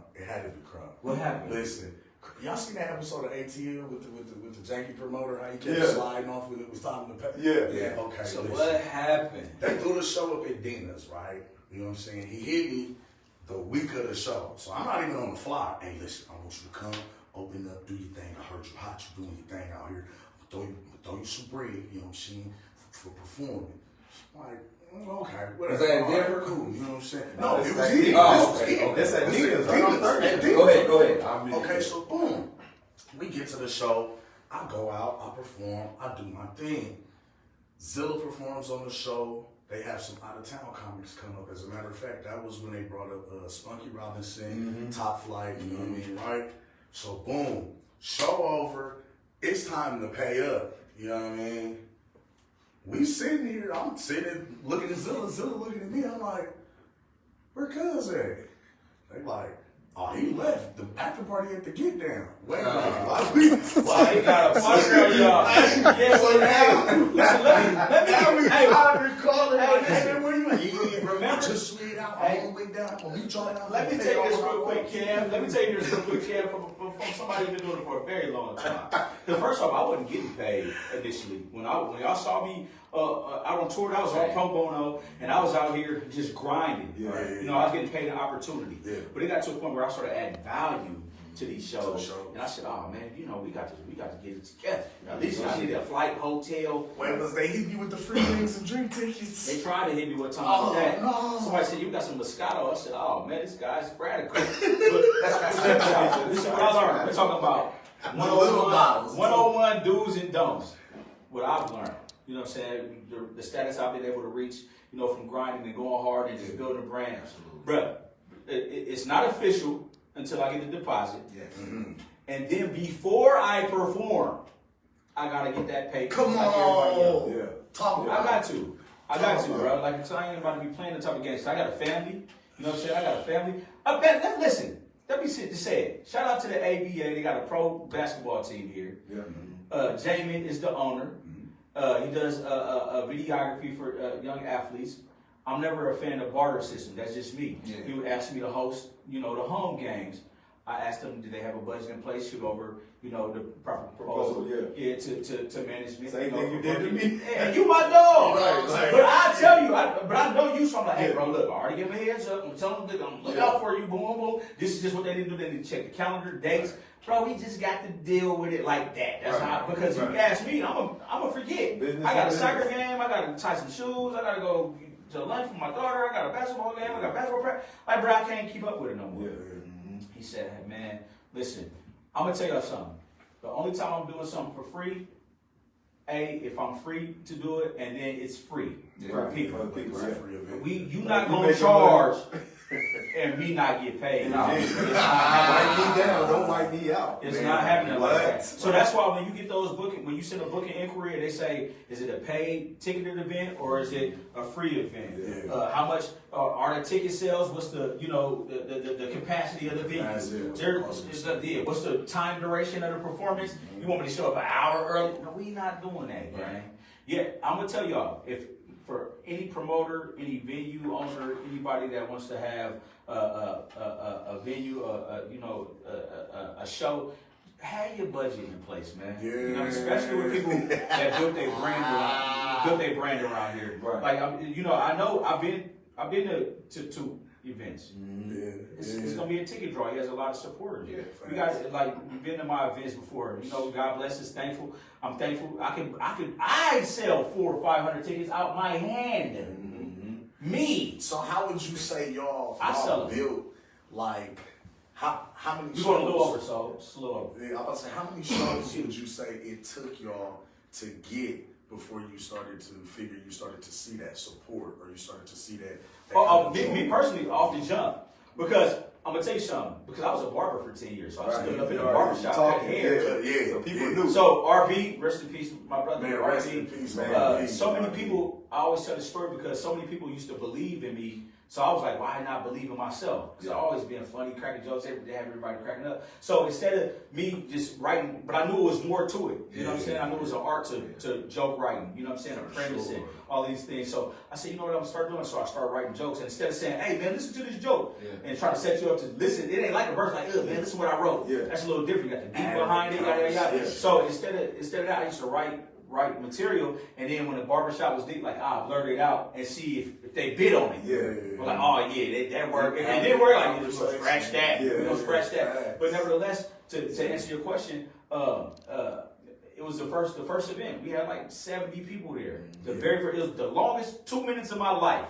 What happened?
Listen, y'all seen that episode of ATL with the janky promoter? How he kept sliding off when it was time to pay? Yeah. Okay.
So
listen.
what happened?
They threw the show up at Dina's, right? You know what I'm saying? He hit me the week of the show, so I'm not even on the fly. Hey, listen, I want you to come, open up, do your thing. I heard you hot, you doing your thing out here. Throw you some bread, you know what I'm saying, for performing. Like, okay, whatever.
Was that
All right,
different?
cool, you know what I'm saying?
No,
No,
it's
it was
like
him.
Dina's.
Oh,
This was
okay,
him.
okay.
That's at Dina's, right?
Dina's.
On
At Dina's.
Go ahead. I'm
Okay, so boom. We get to the show. I go out, I perform, I do my thing. Zilla performs on the show. They have some out-of-town comics come up. As a matter of fact, that was when they brought up Spunky Robinson, Top Flight, you know what I mean, right? So boom, show over. It's time to pay up, you know what I mean? We sitting here, I'm sitting, looking at Zilla looking at me, I'm like, where Cuz at? They like, oh, he left the after party at the Get Down. Wait a minute.
Well, he got a partner on y'all. Yes, so now, listen, let me get, hey,
I recall it.
Hey,
Hey,
listen.
where you at? Yeah,
Remember?
just slid out
Hey.
all the way down. When you try out,
let me tell you this real quick, Cam. Let me tell you this real quick, Cam, from somebody who's been doing it for a very long time. Because first off, I wasn't getting paid initially. When y'all saw me out on tour, I was on pro bono, and I was out here just grinding.
Yeah,
right?
yeah,
You know, I was getting paid an opportunity.
Yeah.
But it got to a point where I started adding value to these shows.
To the show.
And I said, oh man, you know, we got to get it together. At least I need a flight, hotel.
Wait, was they hitting you with the free drinks and drink tickets?
They tried to hit me one time
Oh,
with that.
no.
Somebody said, you got some Moscato. I said, oh man, this guy's radical. But this is what I learned. We're talking about
little bottles, too.
101 do's and don'ts. What I've learned. You know what I'm saying? The status I've been able to reach, you know, from grinding and going hard and just building a brand. Bruh, it's not official until I get the deposit.
Yes.
Mm-hmm.
And then before I perform, I gotta get that paid.
Come
Just like everybody else.
on.
Yeah.
Talk
I
about
got
it.
to. I got to, bro. Like, so I ain't about to be playing the type of games. So I got a family. You know what I'm saying? I got a family. I bet. Listen. Let me just say it. Shout out to the ABA. They got a pro basketball team here.
Yeah.
Jamin is the owner. He does videography for young athletes. I'm never a fan of barter system. That's just me.
Yeah.
He would ask me to host, the home games. I asked them, did they have a budget in place? Shoot over, the proper proposal. Yeah, to management.
Same thing you did to me.
Hey, you my dog.
Right.
But I tell you, but I know you, so I'm like, hey, bro, look, I already give them a heads up. I'm telling them, I'm looking out for you. Boom, boom, boom. This is just what they need to do. They need to check the calendar, dates. Bro, we just got to deal with it like that. That's how, because if you ask me, I'm gonna forget. I got a soccer game. I got to tie some shoes. I got to go to lunch with my daughter. I got a basketball game. I got basketball practice. Like, bro, I can't keep up with it no more. He said, hey, man, listen, I'm going to tell y'all something. The only time I'm doing something for free, if I'm free to do it, and then it's free for people. You not going to charge and me not get paid. No,
Write me down, don't write me out.
It's not happening like that. So that's why when you get those booking, when you send a booking inquiry, they say, is it a paid ticketed event or is it a free event?
Yeah.
How much are the ticket sales? What's the the capacity of the venue? What's the time duration of the performance? You want me to show up an hour early? No, we not doing that, man. Yeah, I'm gonna tell y'all, if for any promoter, any venue owner, anybody that wants to have a venue, a show, have your budget in place, man.
Yeah.
Especially with people that built their brand around here. Right. Like, I know I've been to events. It's gonna be a ticket draw. He has a lot of supporters.
Yeah,
you guys you've been to my events before. God bless us. Thankful. I'm thankful. I sell 400 or 500 tickets out my hand. Me.
So how would you say y'all built like how many shows?
You going a little over, so slow.
Yeah, I'm about to say how many shows would you say it took y'all to get before you started to see that support or you started to see that?
Me personally, off the jump, because I'm gonna tell you something. Because I was a barber for 10 years, so I stood up in a barbershop cutting hair.
So people knew.
So RB, rest in peace, my brother.
Man,
RB.
rest in peace, man.
So many people. I always tell the story because so many people used to believe in me. So I was like, why not believe in myself? Because I always been funny, cracking jokes, have everybody cracking up. So instead of me just writing, but I knew it was more to it. You know what I'm saying? I knew it was an art to joke writing. You know what I'm saying? A premise and all these things. So I said, you know what I'm gonna start doing? So I started writing jokes. And instead of saying, hey man, listen to this joke, and trying to set you up to listen, it ain't like a verse like, man, listen what I wrote. That's a little different. You got the beat behind it, yada yada. So instead of that, I used to write material, and then when the barbershop was deep, like I'll blurt it out and see if they bid on it. We're like, oh yeah, that worked. If it didn't work, like we're gonna scratch that. We're gonna scratch that. But nevertheless, to answer your question, it was the first event. We had like 70 people there. It was the longest 2 minutes of my life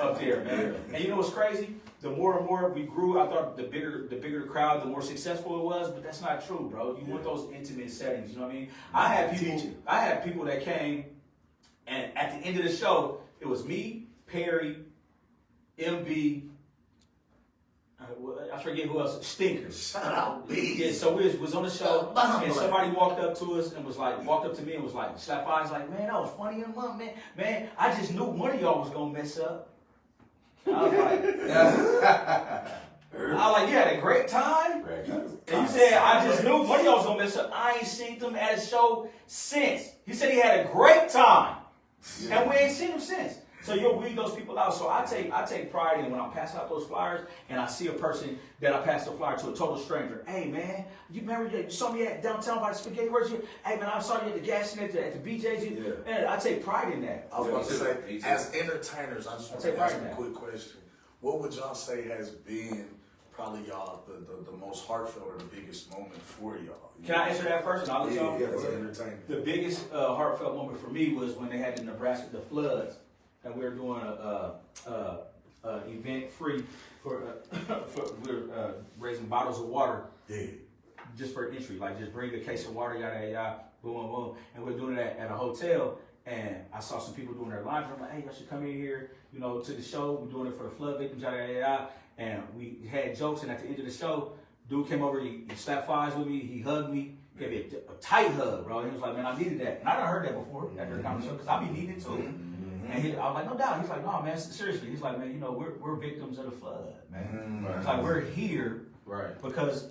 up there, man. And you know what's crazy? The more and more we grew, I thought the bigger the crowd, the more successful it was. But that's not true, bro. You want those intimate settings. You know what I mean? I had people that came, and at the end of the show, it was me, Perry, MB. I forget who else. Stinkers.
Shout out B.
Yeah, so we was on the show, and somebody walked up to us and walked up to me and was like, slap eyes, like, man, that was funny in month, man. Man, I just knew one of y'all was gonna mess up. I was like, you had a great time? And you said, I just knew one of y'all was gonna mess up. I ain't seen them at a show since. He said he had a great time. And we ain't seen him since. So you'll weed those people out. So I take pride in when I'm passing out those flyers and I see a person that I passed the flyer to, a total stranger. Hey man, you remember you saw me at downtown by the spaghetti works? Hey man, I saw you at the gas station at the BJ's. Man, I take pride in that.
I was about to say, as entertainers, I just want to ask a quick question. What would y'all say has been probably y'all the most heartfelt or the biggest moment for y'all?
Can I answer that first? And I'll let y'all.
Yeah, entertaining.
The biggest heartfelt moment for me was when they had in Nebraska the floods. And we were doing a event free for we're raising bottles of water just for entry, like just bring a case of water, yada yada, boom boom boom. And we're doing that at a hotel, and I saw some people doing their laundry. I'm like, hey, y'all should come in here, to the show. We're doing it for the flood victims, yada yada yada. And we had jokes, and at the end of the show, dude came over, he slapped fives with me, he hugged me. gave me a tight hug, bro. He was like, man, I needed that. And I done heard that before after the conversation, because I be needing it too. And I was like, no doubt. He's like, no, man, seriously. He's like, man, you know, we're victims of the flood, man. It's like, we're here because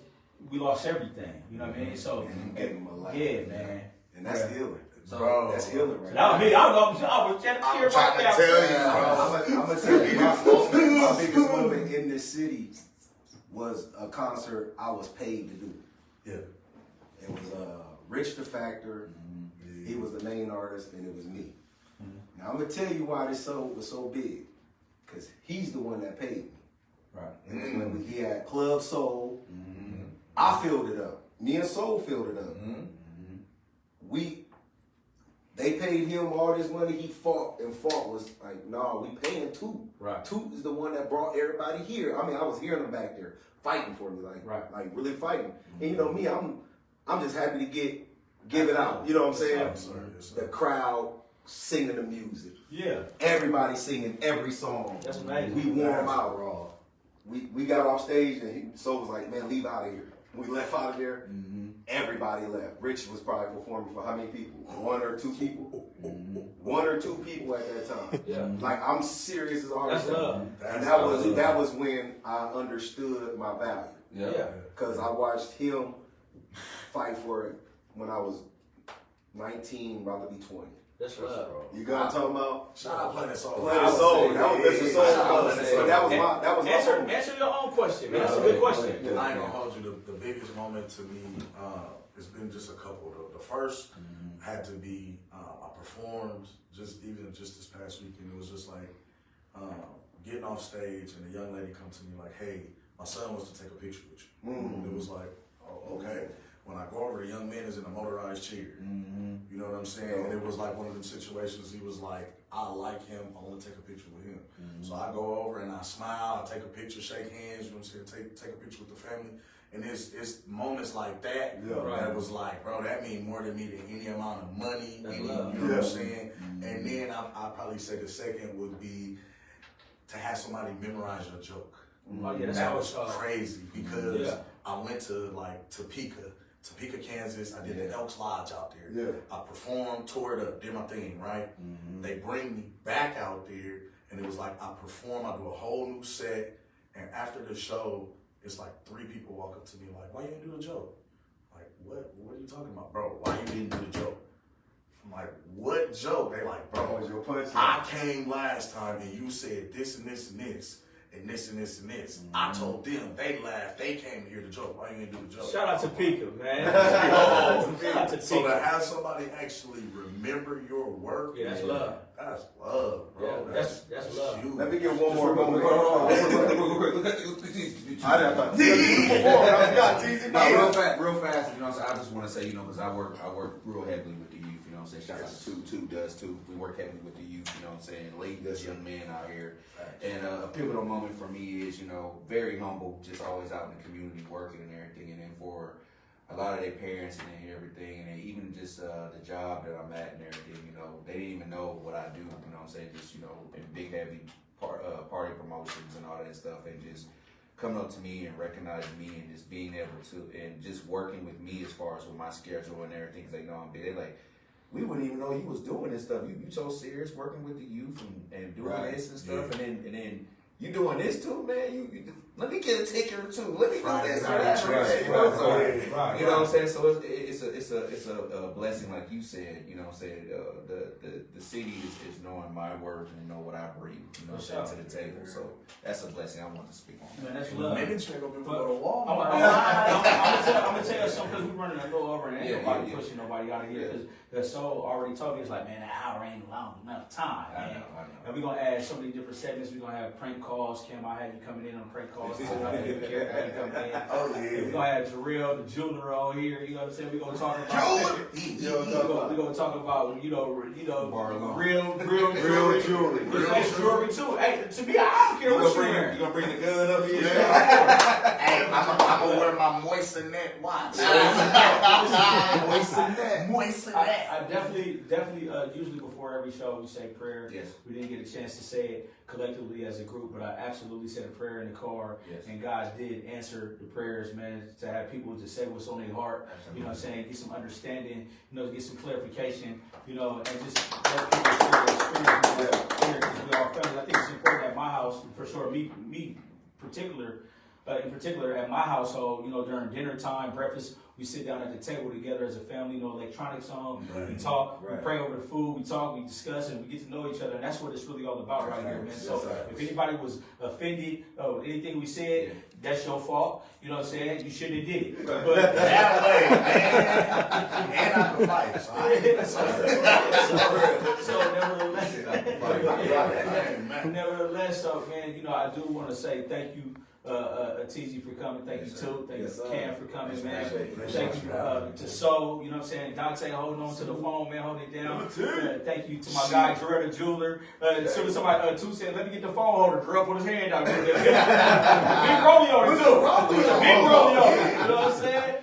we lost everything. You know what I mean? So, yeah, man.
And that's healing.
Bro,
that's healing, right?
That was me. I was trying to
tell you,
I'm gonna tell you, my biggest moment in this city was a concert I was paid to do.
Yeah.
It was Rich the Factor. He was the main artist, and it was me. Now I'm gonna tell you why this song was so big, because he's the one that paid me.
Right.
It was when he had Club Soul. I filled it up. Me and Soul filled it up. They paid him all this money. He fought was like, nah, we paying Toot.
Right.
Toot is the one that brought everybody here. I mean, I was hearing them back there fighting for me, like really fighting. And you know me, I'm just happy to give it out. You know what I'm saying?
Yes, sir.
The crowd singing the music.
Yeah.
Everybody singing every song.
That's amazing.
We wore them out raw. We got off stage and Soul was like, man, leave out of here. We left out of there. Everybody left. Rich was probably performing for how many people? One or two people? One or two people at that time.
Yeah.
Like, I'm serious as all
That's love.
And that was when I understood my value.
Yeah.
Because I watched him fight for it when I was 19, about to be 20.
That's love.
You got what I'm talking about?
Shout out Planet Soul.
Planet Soul. That was Mr. Soul. That was my moment.
Answer your own question, man. That's a good question.
I ain't gonna hold you. The biggest moment to me, it's been just a couple. The first had to be I performed just this past weekend. It was just like getting off stage and a young lady come to me like, "Hey, my son wants to take a picture with you." And it was like, "Oh, okay." When I go over, the young man is in a motorized chair. You know what I'm saying? And it was like one of them situations. He was like, "I like him. I want to take a picture with him." So I go over and I smile. I take a picture, shake hands. You know what I'm saying? Take a picture with the family. And it's moments like that that was like, bro, that mean more to me than any amount of money.
That's
you know
love.
what I'm saying? And then I probably say the second would be to have somebody memorize your joke. That was crazy because I went to Topeka, Kansas. I did the Elks Lodge out there. I performed, toured up, did my thing, right? They bring me back out there, and it was like I perform, I do a whole new set, and after the show, it's like 3 people walk up to me like, "Why you didn't do a joke?" Like, what are you talking about, bro? Why you didn't do the joke? I'm like, what joke? They like, bro, I came last time and you said this and this and this. And this and this and this. I told them, they laughed, they came to hear the joke. Why you didn't do the joke?
Shout out to Pika, man. Shout out to
So to
Pika.
have somebody actually remember your work,
Yeah, that's love.
That's love, bro.
Yeah, that's love.
huge.
Let me get one more moment.
Real fast, you know what I'm saying? I just want to say, you know, because I work real heavily with the youth, you know what I'm saying? Shout out to Toot does too. We work heavily with the youth, you know what I'm saying? Leading this young man out here. And a pivotal moment for me is, you know, very humble, just always out in the community working and everything. And then for a lot of their parents and everything, and then even just the job that I'm at and everything, you know, they didn't even know what I do, you know what I'm saying? Just, you know, in big, heavy party promotions and all that stuff, and just coming up to me and recognizing me and just being able to, and just working with me as far as with my schedule and everything, because they know I'm big. They're like, we wouldn't even know you was doing this stuff. You so serious working with the youth and doing this and stuff, and then you doing this too, man. You let me get a ticket or two. Let me do this or that. You know what I'm saying? So it's a blessing, like you said. You know what I'm saying? The city is knowing my worth and know what I bring. You know, to the table. So that's a blessing. I want to speak on.
Man, that's love.
Maybe check up and go to Walmart.
I'm gonna tell you something, because we're running a little over and ain't nobody pushing nobody out of here. Because Soul already told me, it's like, man, an hour ain't long enough time.
I know.
And we're gonna add so many different segments. We're gonna have prank calls. Cam, I had you coming in on prank calls. I had you coming in.
Oh yeah.
We're gonna have Jarrell, the jeweler on here. You know what I'm saying? We're gonna talk about we're gonna talk about real jewelry. Real jewelry too. Hey, to me, I don't care what you're wearing.
You gonna bring the gun up here?
Hey, I'm gonna wear
my moissanette watch. Moissanette.
I definitely, usually before every show we say prayer.
Yes.
We didn't get a chance to say it collectively as a group, but I absolutely said a prayer in the car.
Yes.
And God did answer the prayers, man, to have people to say what's on their heart.
Absolutely.
You know what I'm saying? Get some understanding, get some clarification, and just let people share their experience here, because we are family. I think it's important at my house, for sure, me in particular at my household, during dinner time, breakfast, we sit down at the table together as a family, electronics on, we talk, we pray over the food, we talk, we discuss, and we get to know each other, and that's what it's really all about right here, man. So if anybody was offended or anything we said, that's your fault, you know what I'm saying? You shouldn't have did it. But
That way, man. And I can fight.
So nevertheless, so man, I do want to say thank you, Tezzy, for coming. Thank you, Toot. Thank you, Cam, for coming, man. Thank you to Soul, you know what I'm saying? Dante holding on to the phone, man, holding it down. Thank you to my guy, Gerard the Jeweler. As soon as somebody, Toot said, let me get the phone holder. Gerard put his hand out. Big Rolly on it, too. Big Rolly on it. You know what I'm saying?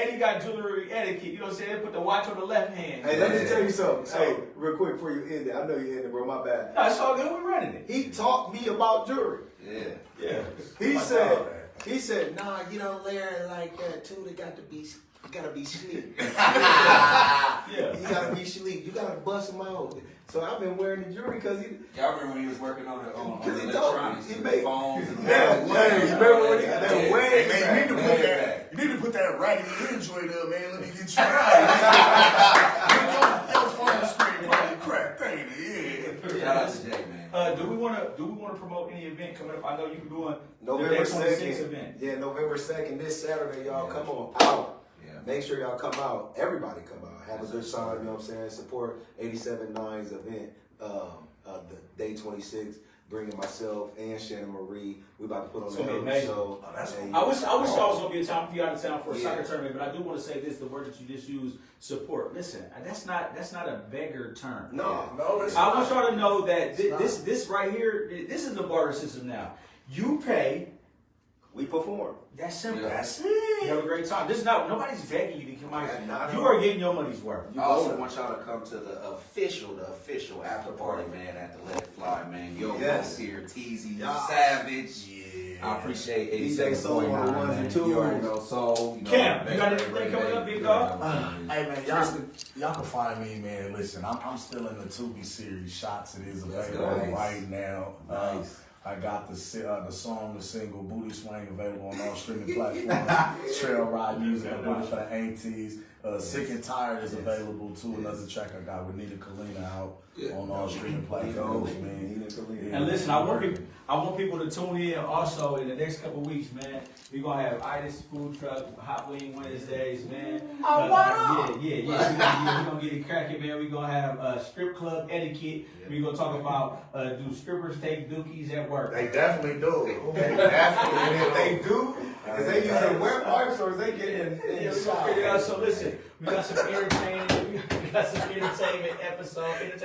And he got jewelry etiquette, you know what I'm saying? Put the watch on the left hand.
Hey, let me tell you something. Hey, real quick before you end it. I know you ended, bro. My bad.
No, it's all good. We're running it.
He taught me about jewelry.
Yeah.
He said, nah, you don't wear it like that too. It gotta be sleek.
Yeah.
You gotta be sleek. You gotta bust them out. So I've been wearing the jewelry because
Y'all remember when he was working on the
he
electronics,
told me. He
the
made
phones and
remember when he got that way
Man,
back.
you need to put that raggedy Android up, man. Let me get you right. Your phone screen probably cracked, ain't it?
Shout out to Jay, man.
Do we want to promote any event coming up? I know you're doing
November
the Day 26
2nd.
event.
Yeah, November 2nd, this Saturday, y'all come on out.
Yeah.
Make sure y'all come out. Everybody come out. Have a good time, you know what I'm saying? Support 87.9's event, the Day 26. Bringing myself and Shannon Marie. We about to put on
It's
the
gonna be amazing.
show.
That's cool.
I wish y'all was gonna be a time for you out of town for a soccer tournament, but I do want to say this: the word that you just used, support. Listen, that's not a beggar term.
No,
it's
I want y'all to know that this right here, this is the barter system now. You pay.
we perform.
That's simple.
That's
You
it.
have a great time. This is nobody's begging you to come out.
Not
You
at
are
all.
getting your money's worth.
I also want y'all to come to the official after party, man, at the Let It Fly, man. Yo,
Yes.
here, Tezzy,
Yeah.
Savage.
Yeah.
I appreciate
DJ Soul
87.9,
on the ones
man.
and twos.
You already know Soul. You know,
Cam, you got
best
anything
friend,
coming up, big
you
dog?
already know.
Hey man, y'all can find me, man. Listen, I'm still in the Tubi series. Shots it is available
Nice.
right now.
Nice.
I got the song, the single Booty Swing available on all streaming platforms. Trail Ride Music, I'm doing it for the aunties. Sick and Tired is available too. Another track I got with Nita Kalina out on all streaming platforms, man.
And listen, I want people to tune in also in the next couple weeks, man. We're gonna have Itis Food Truck, Hot Wing Wednesdays, man. Yeah. We're gonna get it cracking, man. We're gonna have strip club etiquette. We're gonna talk about do strippers take dookies at work?
They definitely do.
And if they do, is they using wet wipes or is they getting in
Yeah,
the
we're gonna figure it
shower?
out. So listen, we got some entertainment episodes.